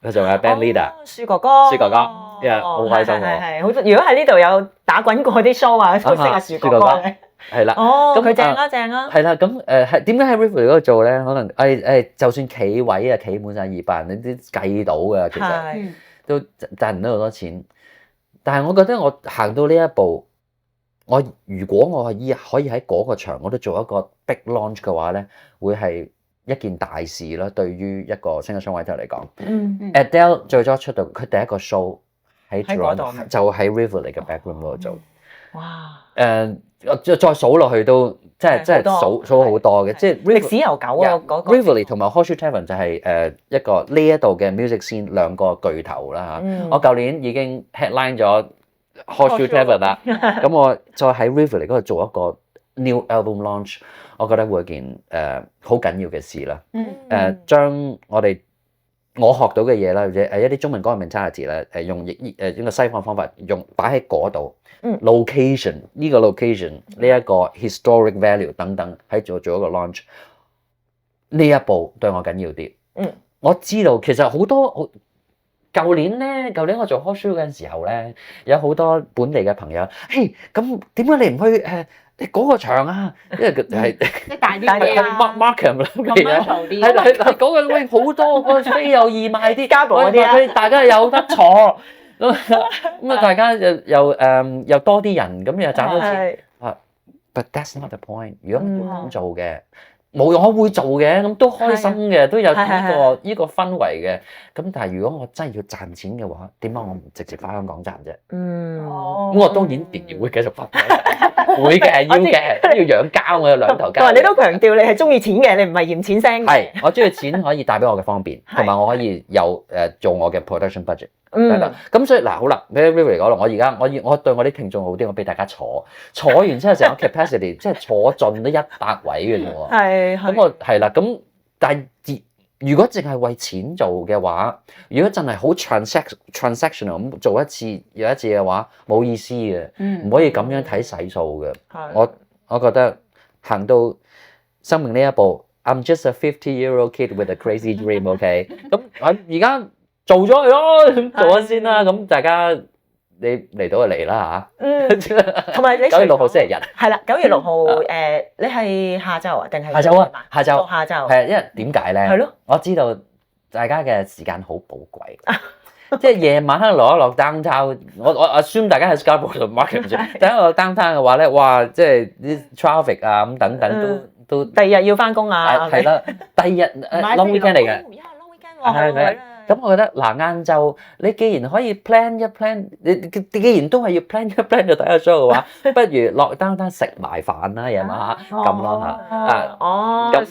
佢做嘅 band leader，樹哥哥，好開心喎！係，如果喺呢度有打滾過啲 show 啊，都識阿樹哥哥嘅。係啦，咁佢正啊！係啦，咁係點解喺 Rivoli 嗰度做咧？可能就算企位啊，企滿晒200人，你都計到嘅，其實都賺唔到好多錢。但係我覺得我行到呢一步，如果我可以喺嗰個場我都做一個 big launch 嘅話咧，會係一件大事啦，對於一個 singer-songwriter 嚟講。Adele 最初出道，佢第一個 show 喺 Toronto，就喺 Rivoli 嘅 backroom 嗰度做。哇！再數落去都即係數好多嘅，即係歷史悠久啊！嗰個 Rivoli 同埋 Horseshoe Tavern 就係一個呢一度嘅 music scene 2個巨頭啦嚇。我舊年已經 headline 咗 Horseshoe Tavern 啦，咁我再喺 Rivoli 嗰度做一個 new album launch。我覺得會係件好緊要嘅事啦。將我學到嘅嘢啦，或者一啲中文歌嘅 mentality 咧，用一個西方方法擺喺嗰度。location 呢個 location 呢一個 historic value 等等喺做一個 launch。呢一步對我緊要啲。我知道其實好多舊年我做 Horseshoe 嘅時候咧，有好多本地嘅朋友，咁點解你唔去你嗰個場啊？因為佢係大啲啊 ，Markham 啦，係嗰個好多個飛又易賣啲，家寶嗰啲啊，大家有得坐咁啊，大家又多啲人，咁又賺到錢。But that's not the point。如果唔咁做嘅，冇用，我會做嘅，咁都開心嘅，都有呢個氛圍嘅。咁但係如果我真係要賺錢嘅話，點解我唔直接翻香港賺啫？咁我當然仍然會繼續翻。會嘅，要養家，我有2頭家。你都強調你係中意錢嘅，你唔係嫌錢腥嘅。係，我中意錢可以帶俾我嘅方便，同埋我可以有做我嘅 production budget。咁所以嗱，好啦，俾 Rivoli 講啦，我對我啲聽眾好啲，我俾大家坐完之後成個 capacity 即係坐盡都100位嘅啫喎。係。咁我係啦，咁但係如果淨係為錢做嘅話，如果真係好 transactional 咁做一次又一次嘅話，冇意思嘅，唔可以咁樣睇細數嘅。我覺得行到生命呢一步 ，I'm just a 50-year-old kid with a crazy dream，OK？咁而家做咗佢咯，做咗先啦。咁大家你嚟到就嚟啦嚇。同埋你9月6號星期日。係啦，9月6號你係下晝啊定係下晝啊？下晝。下晝。係因為點解咧？係咯。我知道大家嘅時間好寶貴，即係夜晚黑落一落 downtown， 我 assume 大家喺 Scarborough 同 Markham 住，第一落 downtown 嘅話咧，哇！即係啲 traffic 啊咁等等都。第二日要翻工啊？係啦，第二日 long weekend 嚟嘅。long weekend 咁我覺得嗱，晏晝你既然可以 plan 一 plan， 你既然都係要 plan 一 plan 就睇下 show 嘅話，不如落單食埋飯啦，夜晚黑咁咯嚇。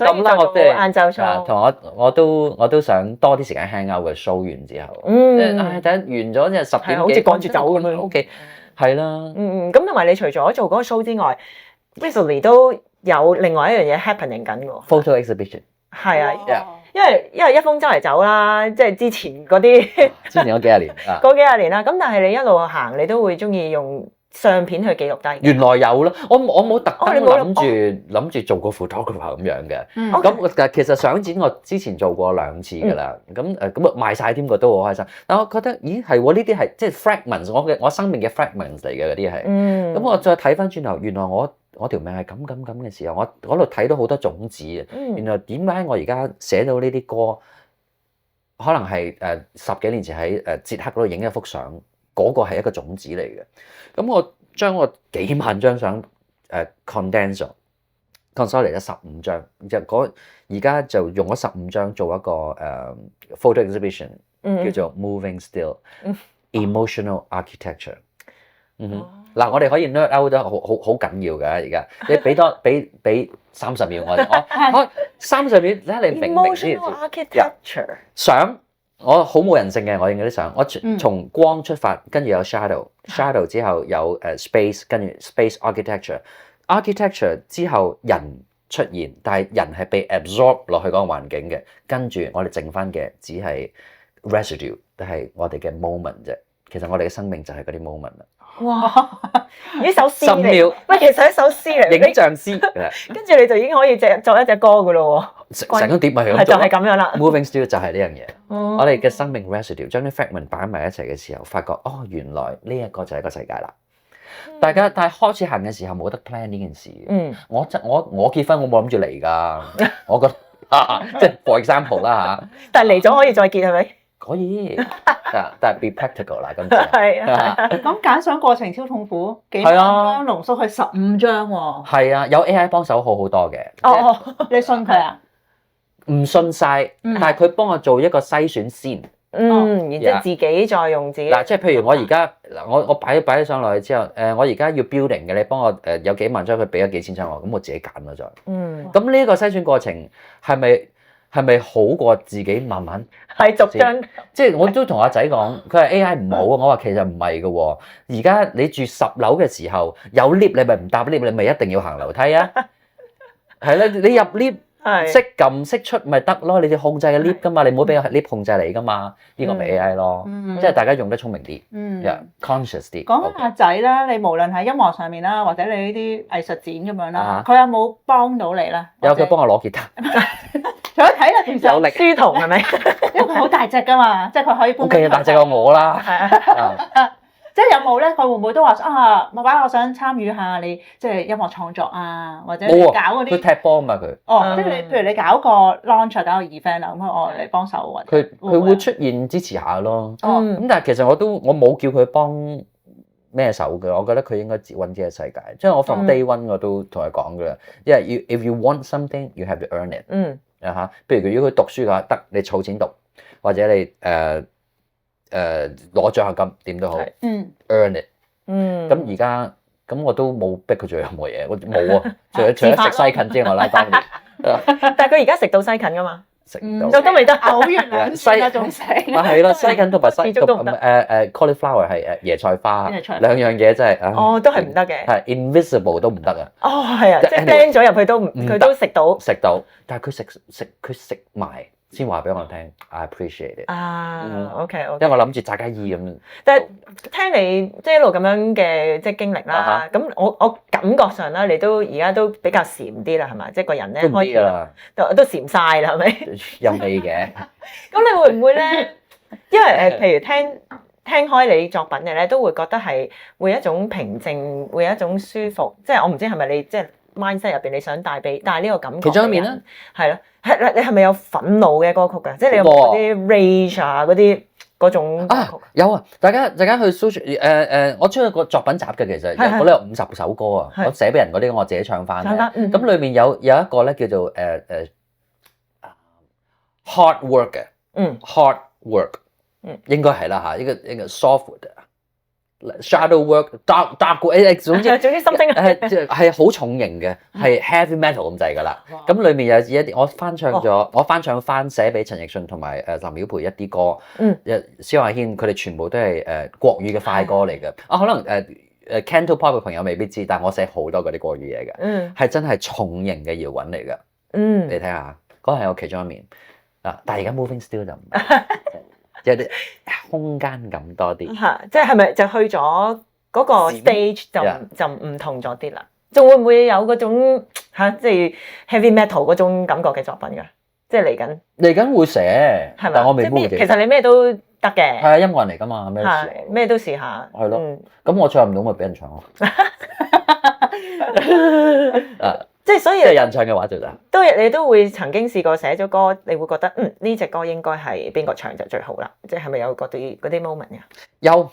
咁啦，我即係晏晝 show。同我都想多啲時間 hang out 嘅 show 完之後。等完咗即係10點幾，好似趕住走咁樣。OK，係啦。咁同埋你除咗做嗰個 show 之外 Rivoli 都有另外一樣嘢 happening 緊喎。Photo exhibition。係啊。因為一封周圍走啦，即係之前嗰啲，之前嗰幾廿年啦。咁但係你一路行，你都會中意用相片去記錄低。原來有啦，我冇特登諗住做個 photographer 咁樣嘅。咁其實相展我之前做過2次㗎啦。咁賣晒添，個都好開心。但我覺得，咦係喎，呢啲係即係 fragments，我生命嘅 fragments 嚟嘅嗰啲係。咁我再睇翻轉頭，原來我條命係咁嘅時候，我嗰度睇到好多種子啊。原來點解我而家寫到呢啲歌，可能係10幾年前喺捷克嗰度影一幅相，嗰個係一個種子嚟嘅。咁我將我幾萬張相condense 咗 consolidate 咗15張，而家就用咗15張做一個photo exhibition，叫做 Moving Still Emotional Architecture。嗱，我哋可以 nerd out 得好緊要㗎，而家你俾30秒我30秒睇下你明唔明先。Emotional Architecture 相我好冇人性嘅，我影嗰啲相，我從光出發，跟住有 shadow 之後有space， 跟住 space architecture 之後人出現，但係人係被 absorb 落去嗰個環境嘅，跟住我哋剩翻嘅只係 residue， 都係我哋嘅 moment 啫。其實我哋嘅生命就係嗰啲 moment 啦。哇！呢首詩10秒，喂，其實一首詩嚟，影像詩，跟住你就已經可以作一隻歌噶咯喎。成個碟咪係咁，就係咁樣啦。Moving Still 就係呢樣嘢。我哋嘅生命 residue 將啲 fragment 擺埋一齊嘅時候，發覺原來呢一個就係一個世界啦。但係開始行嘅時候冇得 plan 呢件事。我結婚我冇諗住嚟㗎，我覺得即係 for example 啦嚇。但係嚟咗可以再結係咪？可以，但係 be practical 啦，今次。咁揀相過程超痛苦，幾萬張濃縮去15張喎。係啊，有 AI 幫手好多嘅。你信佢啊？唔信晒，但係佢幫我做一個篩選先。然之後自己再用自己。嗱，即係譬如我而家我擺咗相落去之後，我而家要 building 嘅，你幫我有幾萬張，佢俾咗幾千張我，咁我自己揀啦再。咁呢個篩選過程係咪好過自己慢慢係逐張？即係我都同阿仔講，佢話 AI 唔好啊，我話其實唔係嘅喎。而家你住10樓嘅時候有 lift，你咪唔搭 lift，你咪一定要行樓梯啊。係啦，你入 lift 識撳識出咪得咯，你哋控制嘅 lift 噶嘛，你唔好俾個 lift 控制你噶嘛。呢個咪 AI 咯，即係大家用得聰明啲，conscious 啲。講緊阿仔啦，你無論喺音樂上面啦，或者你呢啲藝術展咁樣啦，佢有冇幫到你咧？有，佢幫我攞吉他。除咗睇啦，其實有力書童係咪？因為佢好大隻噶嘛，即係佢可以搬。OK，大隻過我啦。即係有冇咧？佢會唔會都話爸爸，我想參與下你即係音樂創作啊，或者你搞嗰啲？佢踢波嘛佢。即係你譬如你搞個 launch 搞個 event 啊，咁我嚟幫手或者。佢會出現支持下咯。咁但係其實我冇叫佢幫咩手嘅，我覺得佢應該揾自己嘅世界。即係我 from day one 我都同佢講嘅，因為 if you want something you have to earn it。譬如如果佢讀書嘅話，得你儲錢讀，或者你攞獎學金點都好，earn it。咁而家咁我都冇逼佢做任何嘢，我冇啊，除咗食西芹之外啦，當年。但係佢而家食到西芹㗎嘛？食唔到，都未得嘔完2次啦，仲食。係咯，西芹同埋cauliflower 係椰菜花，兩樣嘢真係。都係唔得嘅。係 invisible 都唔得啊。係啊，即係釘咗入去都佢都食到。食到，但係佢食埋先話俾我聽 ，I appreciate it。OK，因為我諗住大家意咁。但係聽你即係一路咁樣嘅即係經歷啦，咁我感覺上啦，你都而家都比較禪啲啦，係咪？即係個人咧開始都禪晒啦，係咪？有味嘅。咁你會唔會咧？因為譬如聽開你作品嘅咧，都會覺得係會有一種平靜，會有一種舒服。即係我唔知係咪你即係 mindset 入邊你想帶呢個感覺。其中一面啦，係咯。你係咪有憤怒嘅歌曲㗎？即係你有冇嗰啲 rage 啊嗰種歌曲？有啊！大家去 social 我出咗個作品集嘅，其實我都有50首歌啊！我寫俾人嗰啲我自己唱翻嘅。咁裏面有一個咧叫做hard work 嘅，hard work，應該係啦嚇，呢個 soft shadow work、dark， 總之心聲係好重型嘅，係 heavy metal 咁滯㗎啦。咁裏面有一啲我翻唱翻寫俾陳奕迅同埋林曉培一啲歌，蕭亞軒佢哋全部都係國語嘅快歌嚟嘅。可能Cantopop 嘅朋友未必知，但係我寫好多嗰啲國語嘢嘅，係真係重型嘅搖滾嚟嘅。你睇下，嗰係我其中一面。但係而家 Moving Still 就唔係。有啲空間感多啲，即係咪就去咗嗰個 stage 就唔同咗啲啦。仲會唔會有嗰種即係 heavy metal 嗰種感覺嘅作品㗎？即係嚟緊會寫，係咪？但我未摸嘅。其實你咩都得嘅。係啊，音樂人嚟㗎嘛，咩都試下。係咯。咁我唱唔到咪俾人唱咯。即係所以，即係人唱嘅話就得。你都會曾經試過寫咗歌，你會覺得呢隻歌應該係邊個唱就最好啦。即係咪有嗰啲 moment 㗎？有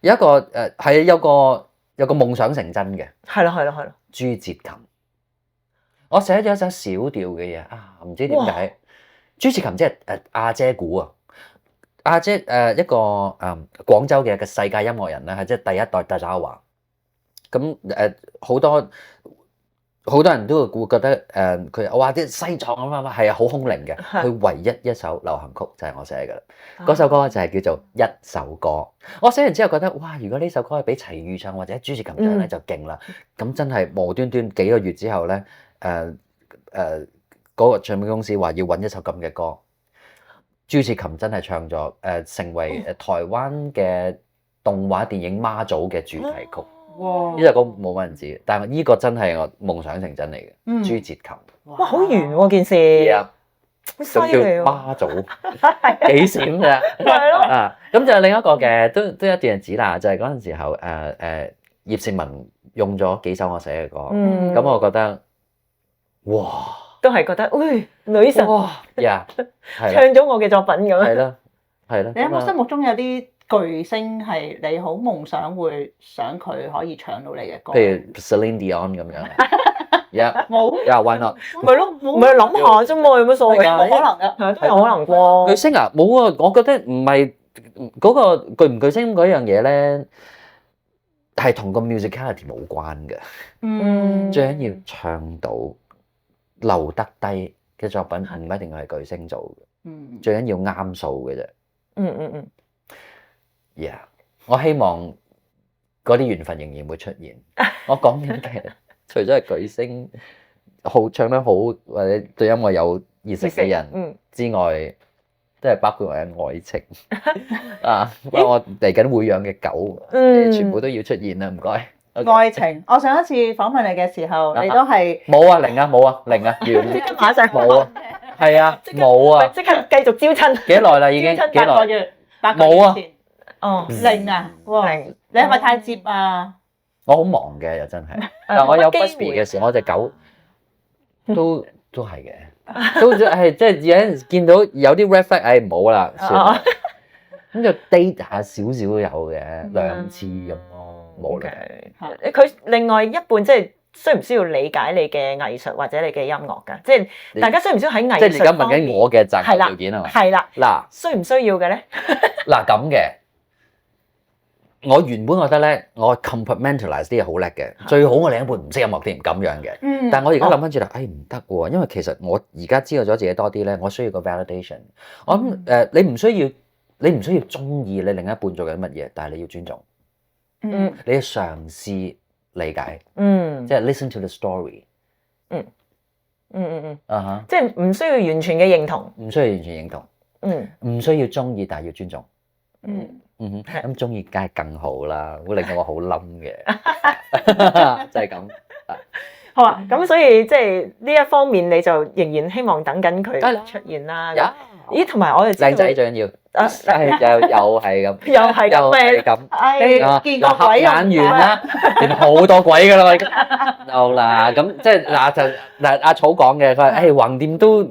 一個係有個夢想成真嘅。係咯。朱哲琴，我寫咗一首小調嘅嘢啊，唔知點解。朱哲琴即係阿姐鼓啊，阿姐一個廣州嘅世界音樂人咧，係即係第一代大爪話。咁好多人都會覺得佢話啲西藏咁係好空靈嘅。佢唯一一首流行曲就係我寫嘅啦。嗰首歌就係叫做《一首歌》。我寫完之後覺得哇，如果呢首歌係俾齊豫唱或者朱哲琴唱咧就勁啦。咁真係無端端幾個月之後咧，嗰個唱片公司話要揾一首咁嘅歌，朱哲琴真係唱咗，成為台灣嘅動畫電影媽祖嘅主題曲。哇！呢首歌冇乜人知，但係呢個真係我夢想成真嚟嘅。朱哲琴，哇，好圓喎件事，仲叫媽祖，幾閃㗎？係咯。咁就另一個嘅，都一段日子啦，就係嗰陣時候，葉倩文用咗幾首我寫嘅歌，咁我覺得，哇！都係覺得，女神，唱咗我嘅作品咁。係啦。你有冇心目中有啲巨星係你好夢想會想佢可以唱到你嘅歌？譬如 Celine Dion 咁樣。冇。why not？咪咯，咪諗下啫嘛，有乜所謂？冇可能㗎，都有可能啩。巨星啊，冇啊，我覺得唔係嗰個巨唔巨星嗰樣嘢咧，係同個 musicality 冇關嘅。最緊要唱到。留得低嘅作品唔一定係巨星做嘅，最緊要啱數嘅啫。Yeah， 我希望嗰啲緣分仍然會出現。我講緊嘅，除咗係巨星好唱得好或者對音樂有熱誠嘅人之外，都係包括我嘅愛情啊！我嚟緊會養嘅狗，全部都要出現啦！唔該。愛情，我上一次訪問你嘅時候，你都係冇啊，零啊，完，即刻馬上冇啊，係啊，冇啊，即刻繼續招親，幾耐啦已經？幾耐？8個月前，哦，零啊，零，你係咪太接啊？我好忙嘅又真係，但我有 Busby 嘅時候，我隻狗都係嘅，都係即係有陣見到有啲 red flag，唔好啦，算啦，咁就 date 下少少有嘅2次咁咯。冇嘅，佢另外一半即係需唔需要理解你嘅藝術或者你嘅音樂㗎？即係大家需唔需要喺藝術方面？即係而家問緊我嘅擇偶條件係嘛？係啦，嗱，需唔需要嘅咧？嗱咁嘅，我原本覺得咧，我 compartmentalize 啲嘢好叻嘅，最好我另一半唔識音樂添咁樣嘅。但係我而家諗翻轉頭，唔得喎，因為其實我而家知道咗自己多啲咧，我需要個 validation。我諗你唔需要中意你另一半做緊乜嘢，但係你要尊重。你要嘗試理解，即係 listen to the story，即係唔需要完全嘅認同，唔需要完全認同，唔需要中意，但係要尊重，咁中意梗係更好啦，會令到我好冧嘅，就係咁。好啊，咁所以即係呢一方面，你就仍然希望等緊佢出現啦。咦，同埋我哋靚仔最緊要。又係咁，又係咁，見過鬼眼緣啦，見好多鬼噶啦，好啦，咁即係嗱阿草講嘅，佢話橫掂都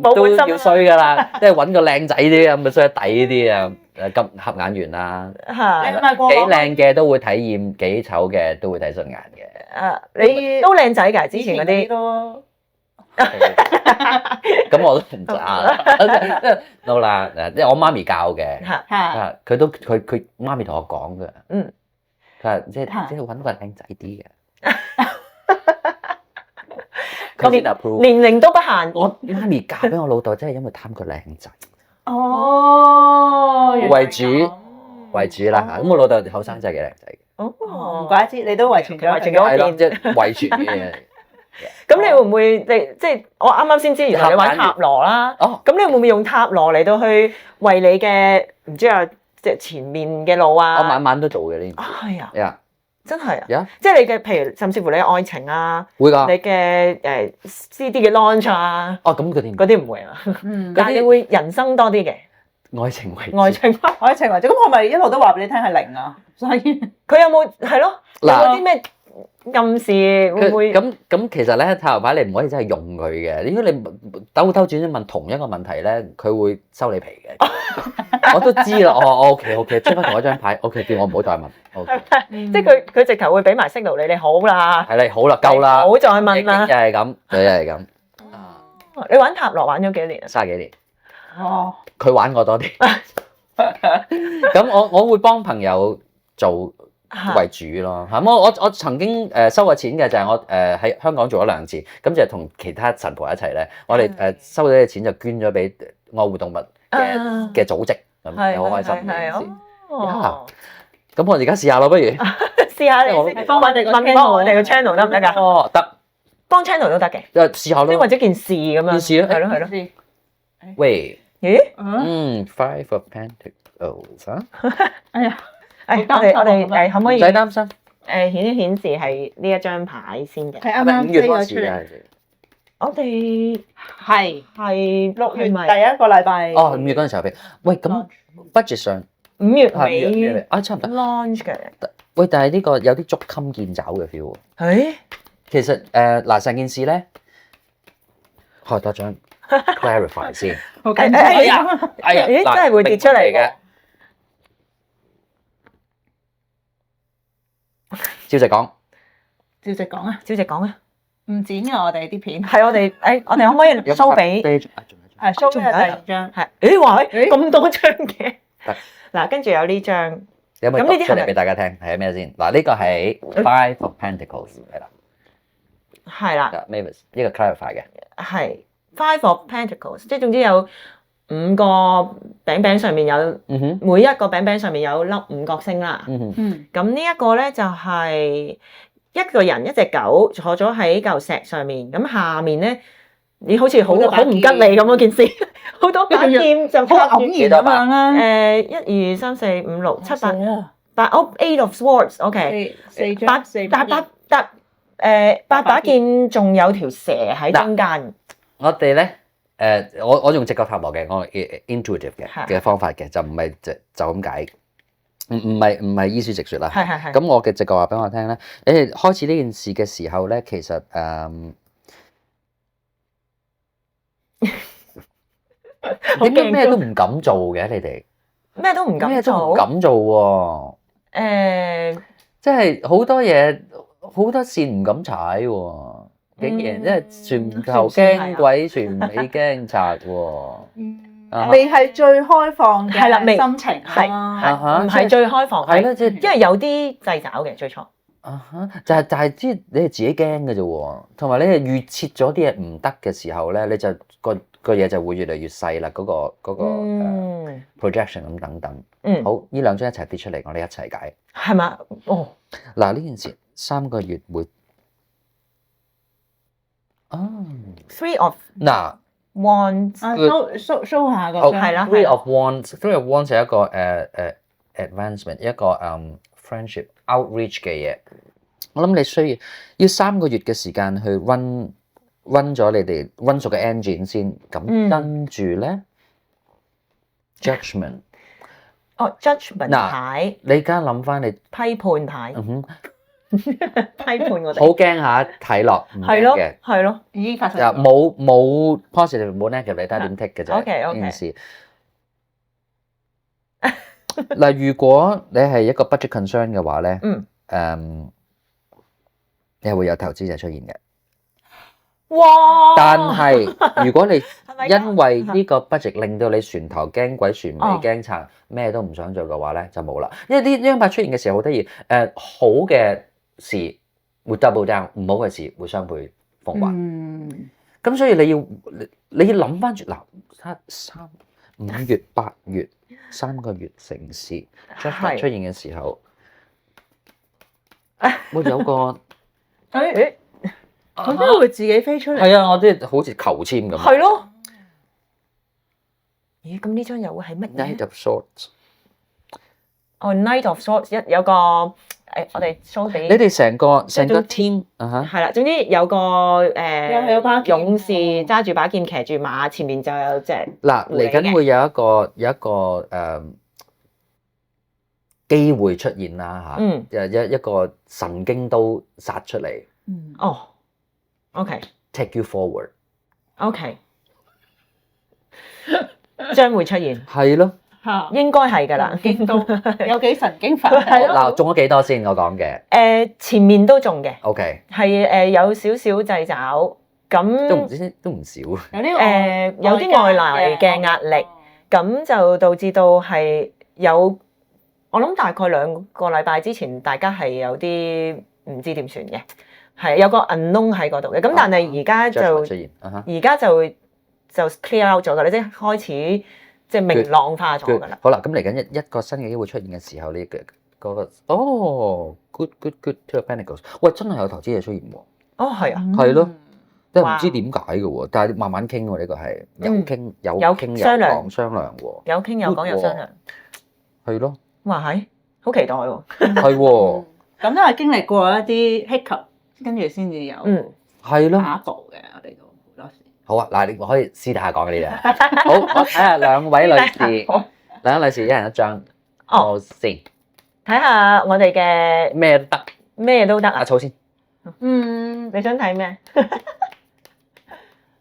要衰噶啦，即係揾個靚仔啲咁咪衰得抵啲啊，咁合眼緣啦，幾靚嘅都會體驗，幾醜嘅都會睇順眼嘅。你都靚仔㗎，之前嗰啲都。咁我都唔渣到啦，即係我媽咪教嘅，佢媽咪同我講嘅，佢話即係揾個靚仔啲嘅，年齡都不限。我媽咪嫁俾我老豆，真係因為貪個靚仔，為主啦。咁我老豆後生真係幾靚仔嘅，唔怪之你都遺傳咗，係咯，即係遺傳嘅嘢。咁你會唔會即係我啱啱先知原來你玩塔羅啦？咁你會唔會用塔羅嚟到去為你嘅唔知啊，即係前面嘅路啊？我晚晚都做嘅呢啲。係啊。真係啊！即係你嘅，譬如甚至乎你嘅愛情啊，會㗎。你嘅CD 嘅 launch 啊，咁嗰啲唔會啊。但係你會人生多啲嘅愛情為主。愛情為主。咁我咪一路都話俾你聽係零啊，所以佢有冇係咯？有冇啲咩暗示會唔會？咁其實咧，塔羅牌你唔可以真係用佢嘅。如果你兜轉轉問同一個問題咧，佢會收你皮嘅。我都知啦。OK，出翻同一張牌。OK，叫我唔好再問。即係佢直頭會俾埋 signal你好啦。係啦，好啦，夠啦，唔好再問啦。又係咁，又係咁。你玩塔羅玩咗幾年啊？30幾年。哦。佢玩我多啲。咁我會幫朋友做為主咯。咁我曾經收過錢嘅就係我喺香港做咗2次，咁就同其他神婆一齊咧，我哋收咗啲錢就捐咗俾愛護動物嘅組織，咁好開心嘅事。咁我而家試下咯，不如試下你幫我哋個 channel 得唔得㗎？得，幫 channel 都得嘅。試下咯，或者件事咁樣。件事咯，係咯。喂，咦？Five of Pentacles 啊！哎呀，我哋可唔可以？唔使擔心。顯示係呢一張牌先嘅。係啱啱飛咗出嚟。我哋係6月第一個禮拜。5月嗰陣時候飛。喂，咁 budget 上5月尾差唔多 launch 嘅。喂，但係呢個有啲捉襟見肘嘅 feel 喎。其實嗱成件事咧，開多張 clarify 先。哎呀，真係會跌出嚟嘅。照直講。照直講啊！唔剪嘅我哋啲片。係我哋我哋可唔可以 show 俾？show 俾第二張。係。話咁多張嘅。嗱，跟住有呢張。有冇讀出嚟俾大家聽？係咩先？嗱，呢個係 Five of Pentacles 係啦。係啦。Mavis 呢個 clarify 嘅。係 Five of Pentacles，即係總之有5個餅上面有，每一個餅上面有粒5角星啦。咁呢一個咧就係一個人一隻狗坐咗喺嚿石上面，咁下面咧你好似好唔吉利咁嗰件事，好多把劍就好偶然咁樣啦。1、2、3、4、5、6、7、8 ，8 of Swords，OK，八把劍，仲有條蛇喺中間。我哋咧我用直覺塔羅嘅，我 intuitive 嘅方法嘅，就唔係就咁解，唔係依書直說啦。係。咁我嘅直覺話俾我聽咧，你哋開始呢件事嘅時候咧，其實點解咩都唔敢做嘅？你哋咩都唔敢做喎。即係好多嘢，好多線唔敢踩喎。竟然即係船頭驚鬼，船尾驚賊喎。未係最開放嘅心情係唔係最開放？係啦，即係因為有啲掣肘嘅最初。就係知你係自己驚嘅啫喎，同埋你係預設咗啲嘢唔得嘅時候咧，你就個嘢就會越嚟越細啦，嗰個 projection 咁等等。好，呢2張一齊跌出嚟，我哋一齊解。係嘛？嗱，呢件事3個月會。Three of 嗱 Wands， show 下個係啦。Three of Wands 係一個advancement，一個friendship outreach 嘅嘢。我諗你需要3個月嘅時間去 run 咗你哋 run 熟嘅 engine 先，咁跟住咧 judgment。judgment 牌。你而家諗翻你批判牌。批判我哋。好驚嚇，睇落唔驚嘅。係咯。已經發生。冇 positive 冇 negative，你睇下點 take 嘅啫。呢件事。嗱，如果你係一個 budget concern 嘅話咧，你係會有投資者出現嘅。哇！但係如果你因為呢個 budget 令到你船頭驚鬼，船尾驚賊，咩都唔想做嘅話咧，就冇啦。因為呢張牌出現嘅時候好得意，好嘅事會 double down，唔好嘅事會雙倍奉還。咁所以你要諗翻住嗱，5月、8月3個月成事，出現嘅時候，會有個我都會自己飛出嚟。係啊，我啲好似求籤咁。係咯。咦？咁呢張又會係乜嘢 ？Knight of Swords。Knight of Swords 有個我哋 show 俾你哋成個 team 係啦，總之有個勇士揸住把劍騎住馬，前面就有隻嗱嚟緊會有一個機會出現啦嚇，一個神經刀殺出嚟。哦 ，OK。Take you forward。OK。將會出現。係咯。應該係㗎啦。見到有幾神經法。嗱，中咗幾多先？我講嘅。前面都中嘅。OK。係有少少掣肘，咁都唔少。有啲外來嘅壓力，咁就導致到係有。我諗大概2個禮拜之前，大家係有啲唔知點算嘅，係有個 unknown 喺嗰度嘅。咁但係而家就 clear out 咗㗎啦，即係開始即係明朗化咗㗎啦。好啦，咁嚟緊一個新嘅機會出現嘅時候，你嗰個good two of pentacles， 喂，真係有投資者出現喎。哦，係啊，係咯，即係唔知點解嘅喎，但係慢慢傾喎，呢個係有傾有講商量喎，有傾有講有商量，係咯。哇係，好期待喎！係喎，咁都係經歷過一啲 hiccup，跟住先至有係咯下一步嘅。我哋都好多時。好啊，嗱，你可以私底下講嘅呢啲。好，我睇下兩位女士，兩位女士一人一張。我先睇下我哋嘅咩都得，咩都得啊！阿草先。你想睇咩？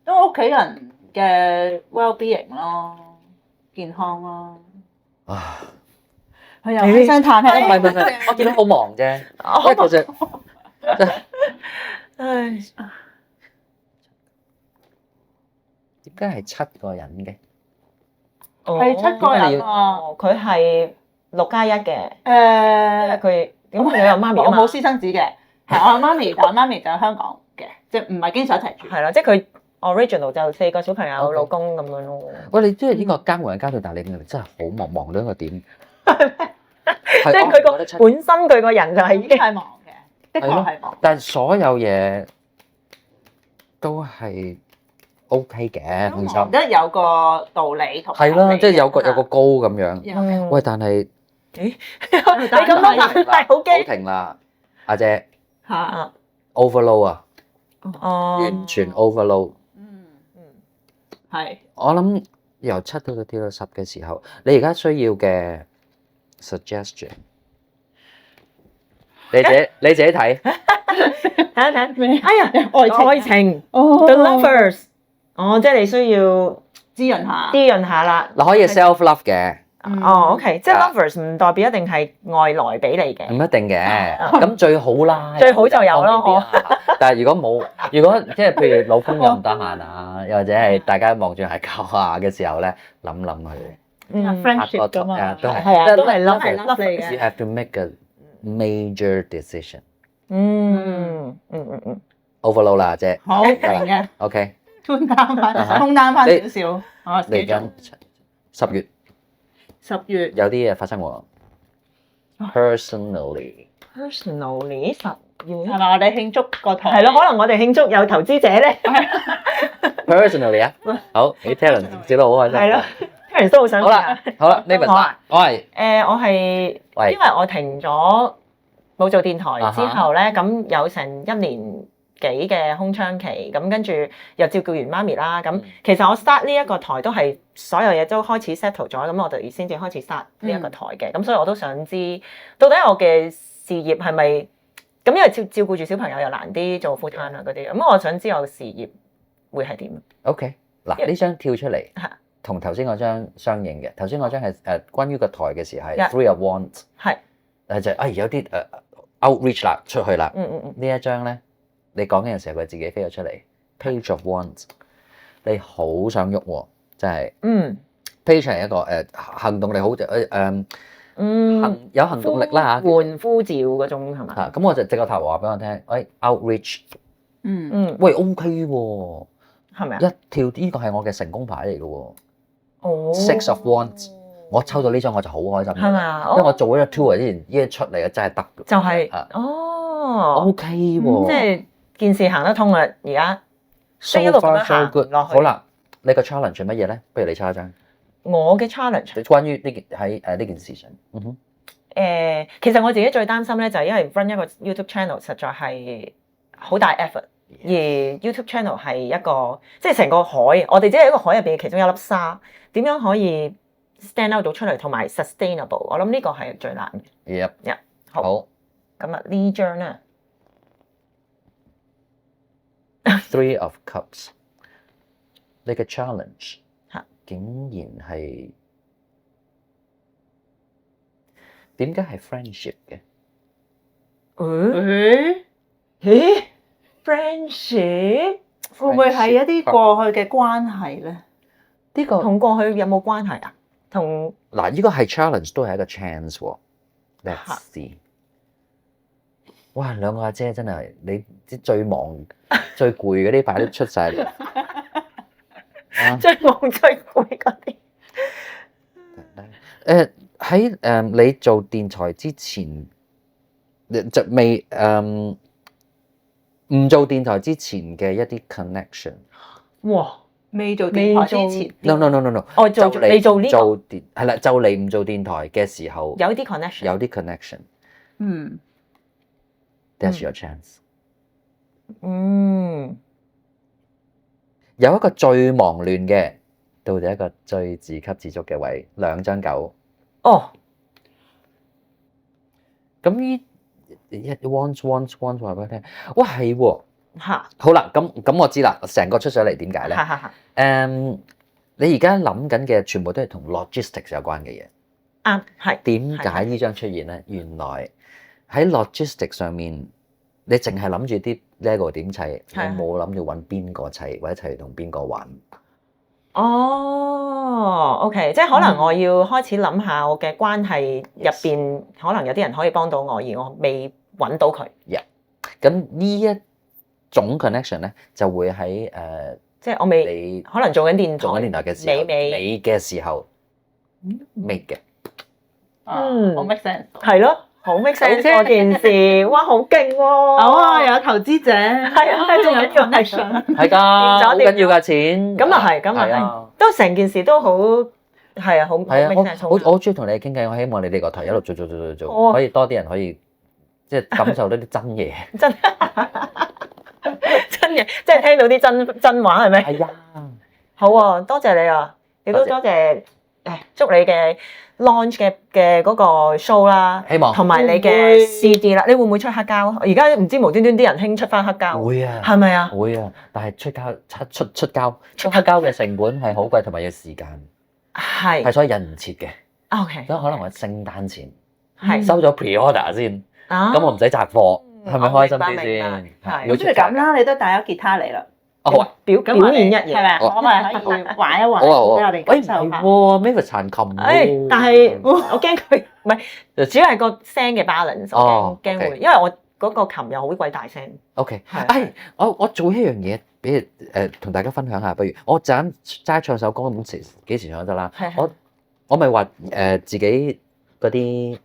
都屋企人嘅 well-being 咯，健康咯。啊！佢又起身嘆氣，唔係，我見到好忙啫，一個隻，唉，點解係7個人嘅？係7個人啊！佢係6+1嘅，因為佢咁佢有媽咪啊嘛，我冇私生子嘅，係我媽咪，但係媽咪就喺香港嘅，即係唔係經常一齊住。係啦，即係佢 original 就4個小朋友、老公咁樣咯。喂，你即係呢個監護人家庭，但係你真係好忙到一個點。即係佢個本身佢個人就係已經係忙嘅，的確係忙。但係所有嘢都係 OK 嘅，其實忙得有個道理同係啦，即係有個高咁樣。喂，但係你咁多問題好驚。好停啦，阿姐嚇 overload 啊，哦，完全 overload。係。我諗由7到跌到10嘅時候，你而家需要嘅 suggestion， 你自己睇，睇一睇咩？哎呀，愛情 The Lovers， 即係你需要滋潤下啦。嗱，可以 self love 嘅。OK， 即係 Lovers 唔代表一定係外來俾你嘅，唔一定嘅，咁最好啦，最好就有咯。但係如果冇，如果即係譬如老公又唔得閒啊，又或者係大家望住係教下嘅時候咧，諗佢。friendship 咁啊，都係love 嚟嘅。You have to make a major decision。overload 啦，姐。好明嘅。OK。空單翻少少。嚟緊10月有啲嘢發生喎。Personally 10月係咪我哋慶祝個台？係咯，可能我哋慶祝有投資者咧。Personally 啊，好，你 Terence 笑得好開心。係咯。人都好想試下。好啦 Nicholas 我係因為我停咗冇做電台之後咧，咁有成1年幾嘅空窗期，咁跟住又照顧完媽咪啦，咁其實我 start 呢一個台都係所有嘢都開始 settle 咗，咁我哋先至開始 start 呢一個台嘅，咁所以我都想知到底我嘅事業係咪咁，因為照顧住小朋友又難啲做 full time 啊嗰啲，咁我想知我嘅事業會係點 ？OK， 嗱呢張跳出嚟。同頭先嗰張相應嘅，頭先嗰張係關於個台嘅時係 Three of Wands， 係就有啲outreach 啦，出去啦。呢一張咧，你講緊嘅時候佢自己飛咗出嚟 Page of Wands， 你好想喐喎，真係。Page 係一個行動力好有行動力啦嚇，呼召嗰種係嘛？咁我就直個頭話俾我聽，outreach， 喂 OK 喎，係咪啊？一跳呢個係我嘅成功牌嚟嘅喎。Six of Wands， 我抽到呢張我就好開心，係咪啊？因為我做咗個 tour 之前，呢一出嚟嘅真係得嘅，就係OK 喎，即係件事行得通啦，而家 so far so good 落去。好啦，你個 challenge 係乜嘢咧？不如你抽一張。我嘅 challenge 關於呢件喺呢件事上，其實我自己最擔心咧，就係因為 run 一個 YouTube channel 實在係好大 effort，而 YouTube channel 係一個即係成個海，我哋只係一個海入邊其中一粒沙，點樣可以 stand out 到出嚟，同埋 sustainable， 我諗呢個係最難嘅。Yep，好。咁啊呢張咧 ，Three of Cups， 你嘅 challenge 竟然係點解係 friendship 嘅？friendship 會唔會係一啲過去嘅關係咧？呢個同過去有冇關係啊？同嗱，呢個係 challenge 都係一個 chance 喎。Let's see。哇！兩個阿姐真係你啲最忙、最攰嗰啲牌都出晒嚟。最忙最攰嗰啲。喺你做電台之前，就未唔做電台之前嘅一啲 connection。哇！未做電台之前 ，no。我未做呢個。做電係啦，就嚟唔做電台嘅時候，有啲 connection。有啲 connection。That's your chance。有一個最忙亂嘅，到底一個最自給自足嘅位，兩張九。哦。咁呢？want 話俾我聽，哇係喎。嚇。好啦，咁我知啦，成個出咗嚟點解咧？你而家諗緊嘅全部都係同 logistics 有關嘅嘢。啱，係。點解呢張出現咧？原來喺 logistics 上面，你淨係諗住啲 Lego 點砌，你冇諗住揾邊個砌，或者砌同邊個玩。哦，OK，即係可能我要開始諗下我嘅關係入邊，可能有啲人可以幫到我，而我未揾到佢。咁呢一種 connection 咧，就會喺即係我未你可能做緊電台嘅時候，你嘅時候 make 嘅。好 make sense。係咯，好 make sense 嗰件事，哇，好勁喎！好啊，有投資者，係啊，仲有 connection，係㗎，好緊要㗎錢。咁啊係，咁啊係，都成件事都好係啊，好 make sense。我好中意同你傾偈，我希望你哋個台一路做，可以多啲人可以即係感受到啲真嘢。真嘅，即係聽到啲真話係咪？係啊，好啊，多謝你啊，亦都多謝祝你嘅 launch 嘅嗰個 show 啦，希望同埋你嘅 CD 啦，你會唔會出黑膠？而家唔知無端端啲人興出翻黑膠，會啊，係咪啊？會啊，但係出黑膠嘅成本係好貴，同埋要時間，係所以印唔切嘅。OK，所以可能我聖誕前係收咗 pre-order 先，咁我唔使摘貨。係咪開心啲先？係，不如咁啦，你都帶咗吉他嚟啦。好，表演一嘢，係咪？我咪可以玩一玩，俾我哋感受下。Mavis 彈琴喎。但係我驚佢唔係，主要係個聲嘅 balance，我驚會，因為我嗰個琴又好鬼大聲。OK，我做一樣嘢，俾同大家分享下，不如我齋唱首歌咁幾時唱都得啦。我咪話自己嗰啲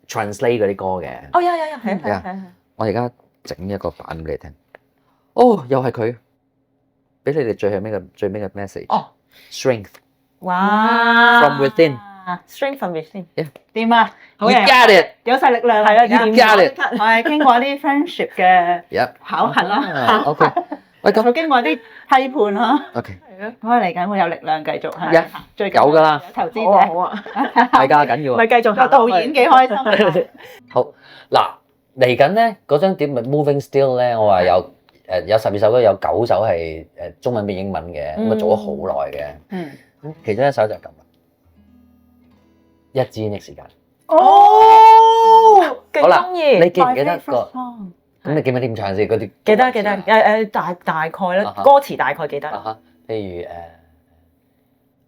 translate 嗰啲歌嘅，有，係。我而家整一個版俾你聽。哦，又係佢，俾你哋最尾嘅 message。Strength。哇 ！From within。Strength from within。點啊？好嘅。You got it。有晒力量係啊！ You got it。我係經過啲 friendship 嘅考核啦。OK。喂，咁經過啲批判啦。OK。我嚟緊會有力量繼續係。最有㗎啦。投資者好啊。係㗎，緊要。咪繼續。個導演幾開心。好嗱，嚟緊咧嗰張碟咪 Moving Still 咧，我話有12首歌，有9首係中文變英文嘅，咁啊做咗好耐嘅。咁其中一首就係咁啦，一支呢時間。好啦，你記唔記得個？咁你記唔記得點唱先？嗰啲記得大概啦，歌詞大概記得。譬如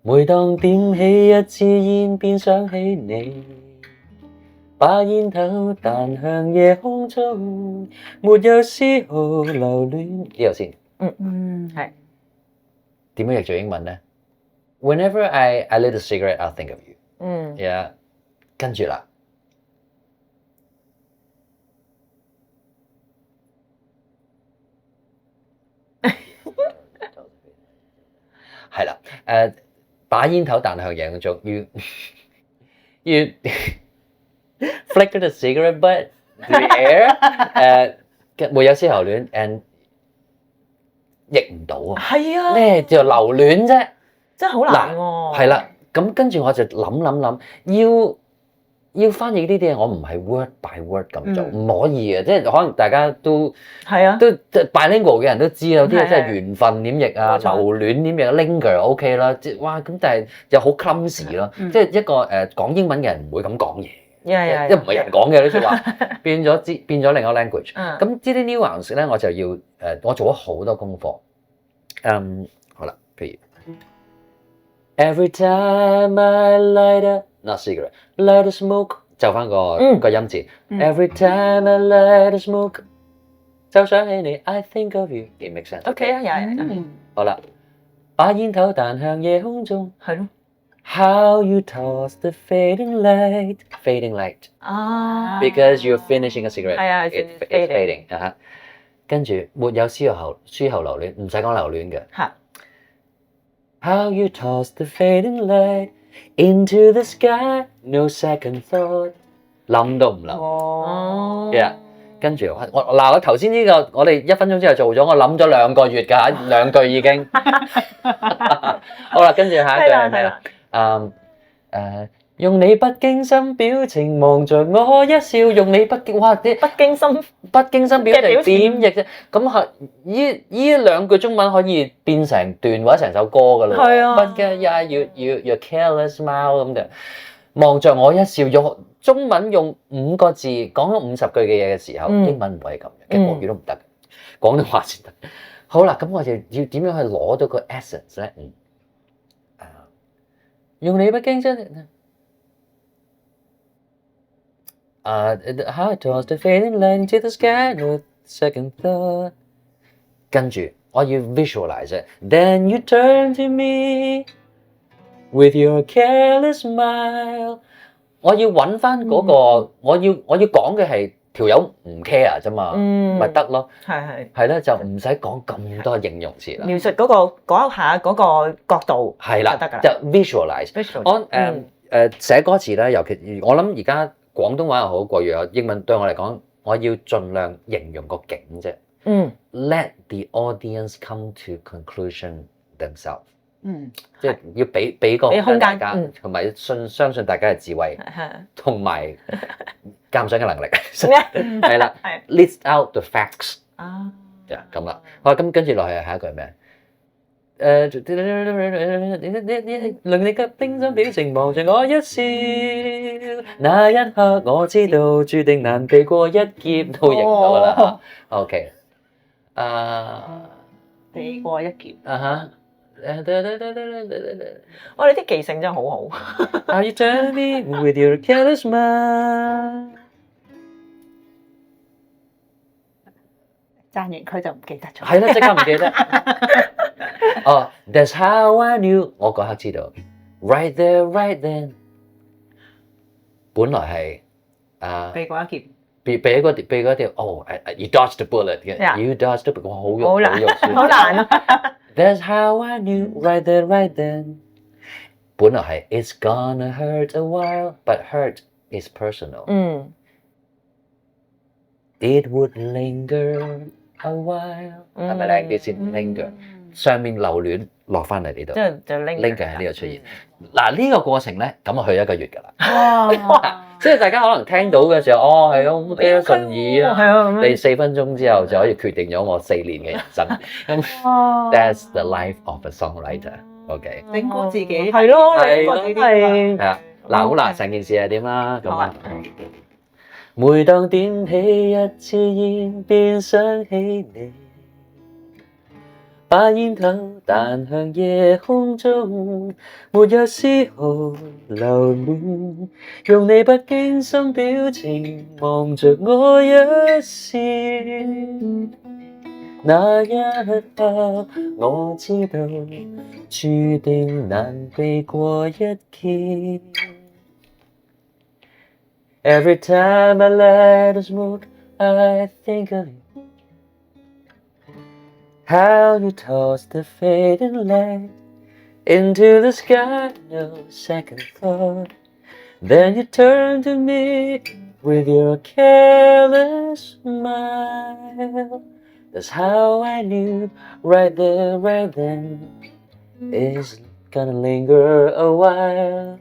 每當點起一支煙，便想起你，把煙頭彈向夜空中，沒有絲毫留戀。呢度先，係點樣譯做英文咧 ？Whenever I lit a cigarette, I'll think of you。yeah， 跟住啦。係啦，把煙頭彈向夜空中， you flicker the cigarette butt to the air， 沒有絲喉戀 and 譯唔到啊！係啊，咩叫留戀啫？真係好難喎。係啦，咁跟住我就諗，要翻譯呢啲嘢，我唔係 word by word 咁做，唔可以嘅，即係可能大家都係啊，都 bilingual 嘅人都知有啲嘢真係緣分點譯啊，留戀點譯 linger OK 啦，即係哇咁，但係又好 clumsy 咯，即係一個講英文嘅人唔會咁講嘢，因為唔係人講嘅呢句話，變咗另一個 language。咁呢啲 nuance 咧，我就要我做咗好多功課。好啦，譬如 Every time I light a not cigarette light a smoke 就翻個音字。Every time I light a smoke 就想起你 I think of you， it makes sense。OK 啊，有。好啦，把煙頭彈向夜空中，係咯。How you toss the fading light 啊 ，because you're finishing a cigarette， 係啊 ，it's fading 啊。跟住沒有書後留戀，唔使講留戀嘅。嚇。How you toss the fading light into the sky, no second thought， 諗都唔諗。哦。跟住我頭先呢個我哋1分鐘之後做咗，我諗咗2個月㗎，2句已經。好啦，跟住下一句係咩啦？用你不經心表情望着我一笑，用你不經心表情點譯啫？咁係呢2句中文可以變成段或者成首歌㗎啦。係啊。不嘅呀，要 careless smile 咁就望着我一笑，用中文用5個字講咗50句嘅嘢嘅時候，英文唔可以咁嘅，國語都唔得，廣東話先得。好啦，咁我就要點樣去攞到個 essence 咧？用你不經心，How toss the fading light into the sky, no second thought。跟住我要 visualize it。Then you turn to me with your careless smile。我要揾翻嗰個，我要講嘅係條友唔 care 啫嘛，咪得咯。係啦，就唔使講咁多形容詞啦。描述嗰一下嗰個角度係啦，就得㗎啦。就 visualize。我寫歌詞咧，尤其我諗而家廣東話又好，國語又好，英文對我嚟講，我要盡量形容個景啫。Let the audience come to conclusion themselves。即係要俾個空間大家，同埋相信大家嘅智慧，同埋鑑賞嘅能力。係啦，list out the facts。咁啦。好，咁跟住落去下一句係咩？令你嘅冰心表情望着我一笑，那一刻我知道注定難避過一劫，都認到㗎啦。OK，避過一劫。我哋啲記性真係好好。Are you telling me with your careless smile？ 讚完佢就唔記得咗。係啦，即刻唔記得。哦，That's how I knew， 我嗰刻知道。Right there, right then。本來係避過一劫。避嗰條you dodged the bullet 嘅。You dodged the bullet， 好肉酸。好難啊。That's how I knew right there, right then。本來係 It's gonna hurt a while, but hurt is personal。It would linger a while， 係咪靚啲先 ？linger 上面留戀落翻嚟呢度，就 linger 喺呢度出現。嗱呢個過程咧，咁啊去1個月㗎啦。哇！即係大家可能聽到嘅時候，係咯，OK 啦，順耳啊。你4分鐘之後就可以決定咗我4年嘅人生。That's the life of a songwriter。OK。整蠱自己係咯，係啊。嗱好啦，成件事係點啦？咁啊。每當點起一支煙，便想起你，把煙頭彈向夜空中，沒有絲毫留戀，用你不經心表情望着我一笑，那一刻我知道注定難避過一劫。Every time I light a smoke, I think of you. How you toss the fading light into the sky, no second thought. Then you turn to me with your careless smile. That's how I knew right there, right then, it's gonna linger a while.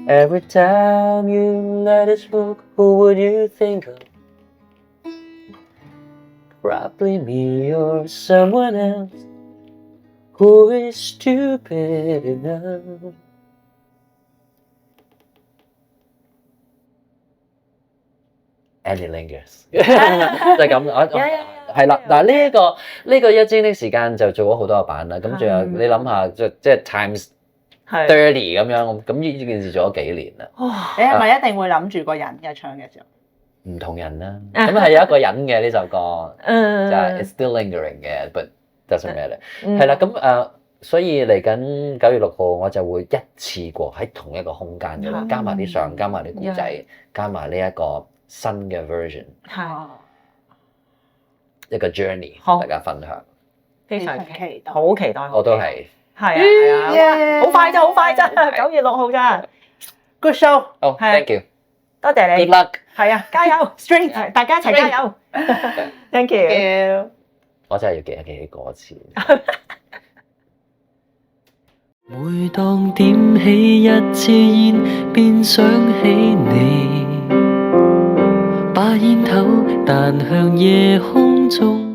Every time you let it smoke, who would you think of? Probably me or someone else who is stupid enough. And it lingers，就係咁。係啦，嗱呢個一蒸的時間就做咗好多個版啦。咁仲有你諗下，即係 times 30咁樣，咁呢件事做咗幾年啦。你係咪一定會諗住個人嘅唱嘅時候？唔同人啦，咁係有一個人嘅呢首歌，就係 It's still lingering 嘅 ，but doesn't matter。係啦，咁所以嚟緊9月6號，我就會一次過喺同一個空間嗰度，加埋啲相，加埋啲故仔，加埋呢一個新嘅 version， 一個 journey 同大家分享。非常期待，好期待，我都係。係啊，好快咋，9月6號咋。Good show。好 ，thank you。多謝你。Good luck。係啊，加油 ！Straight， 大家一齊加油。Thank you。我真係要記一記啲歌詞。每當點起一支煙，便想起你，把煙頭彈向夜空中。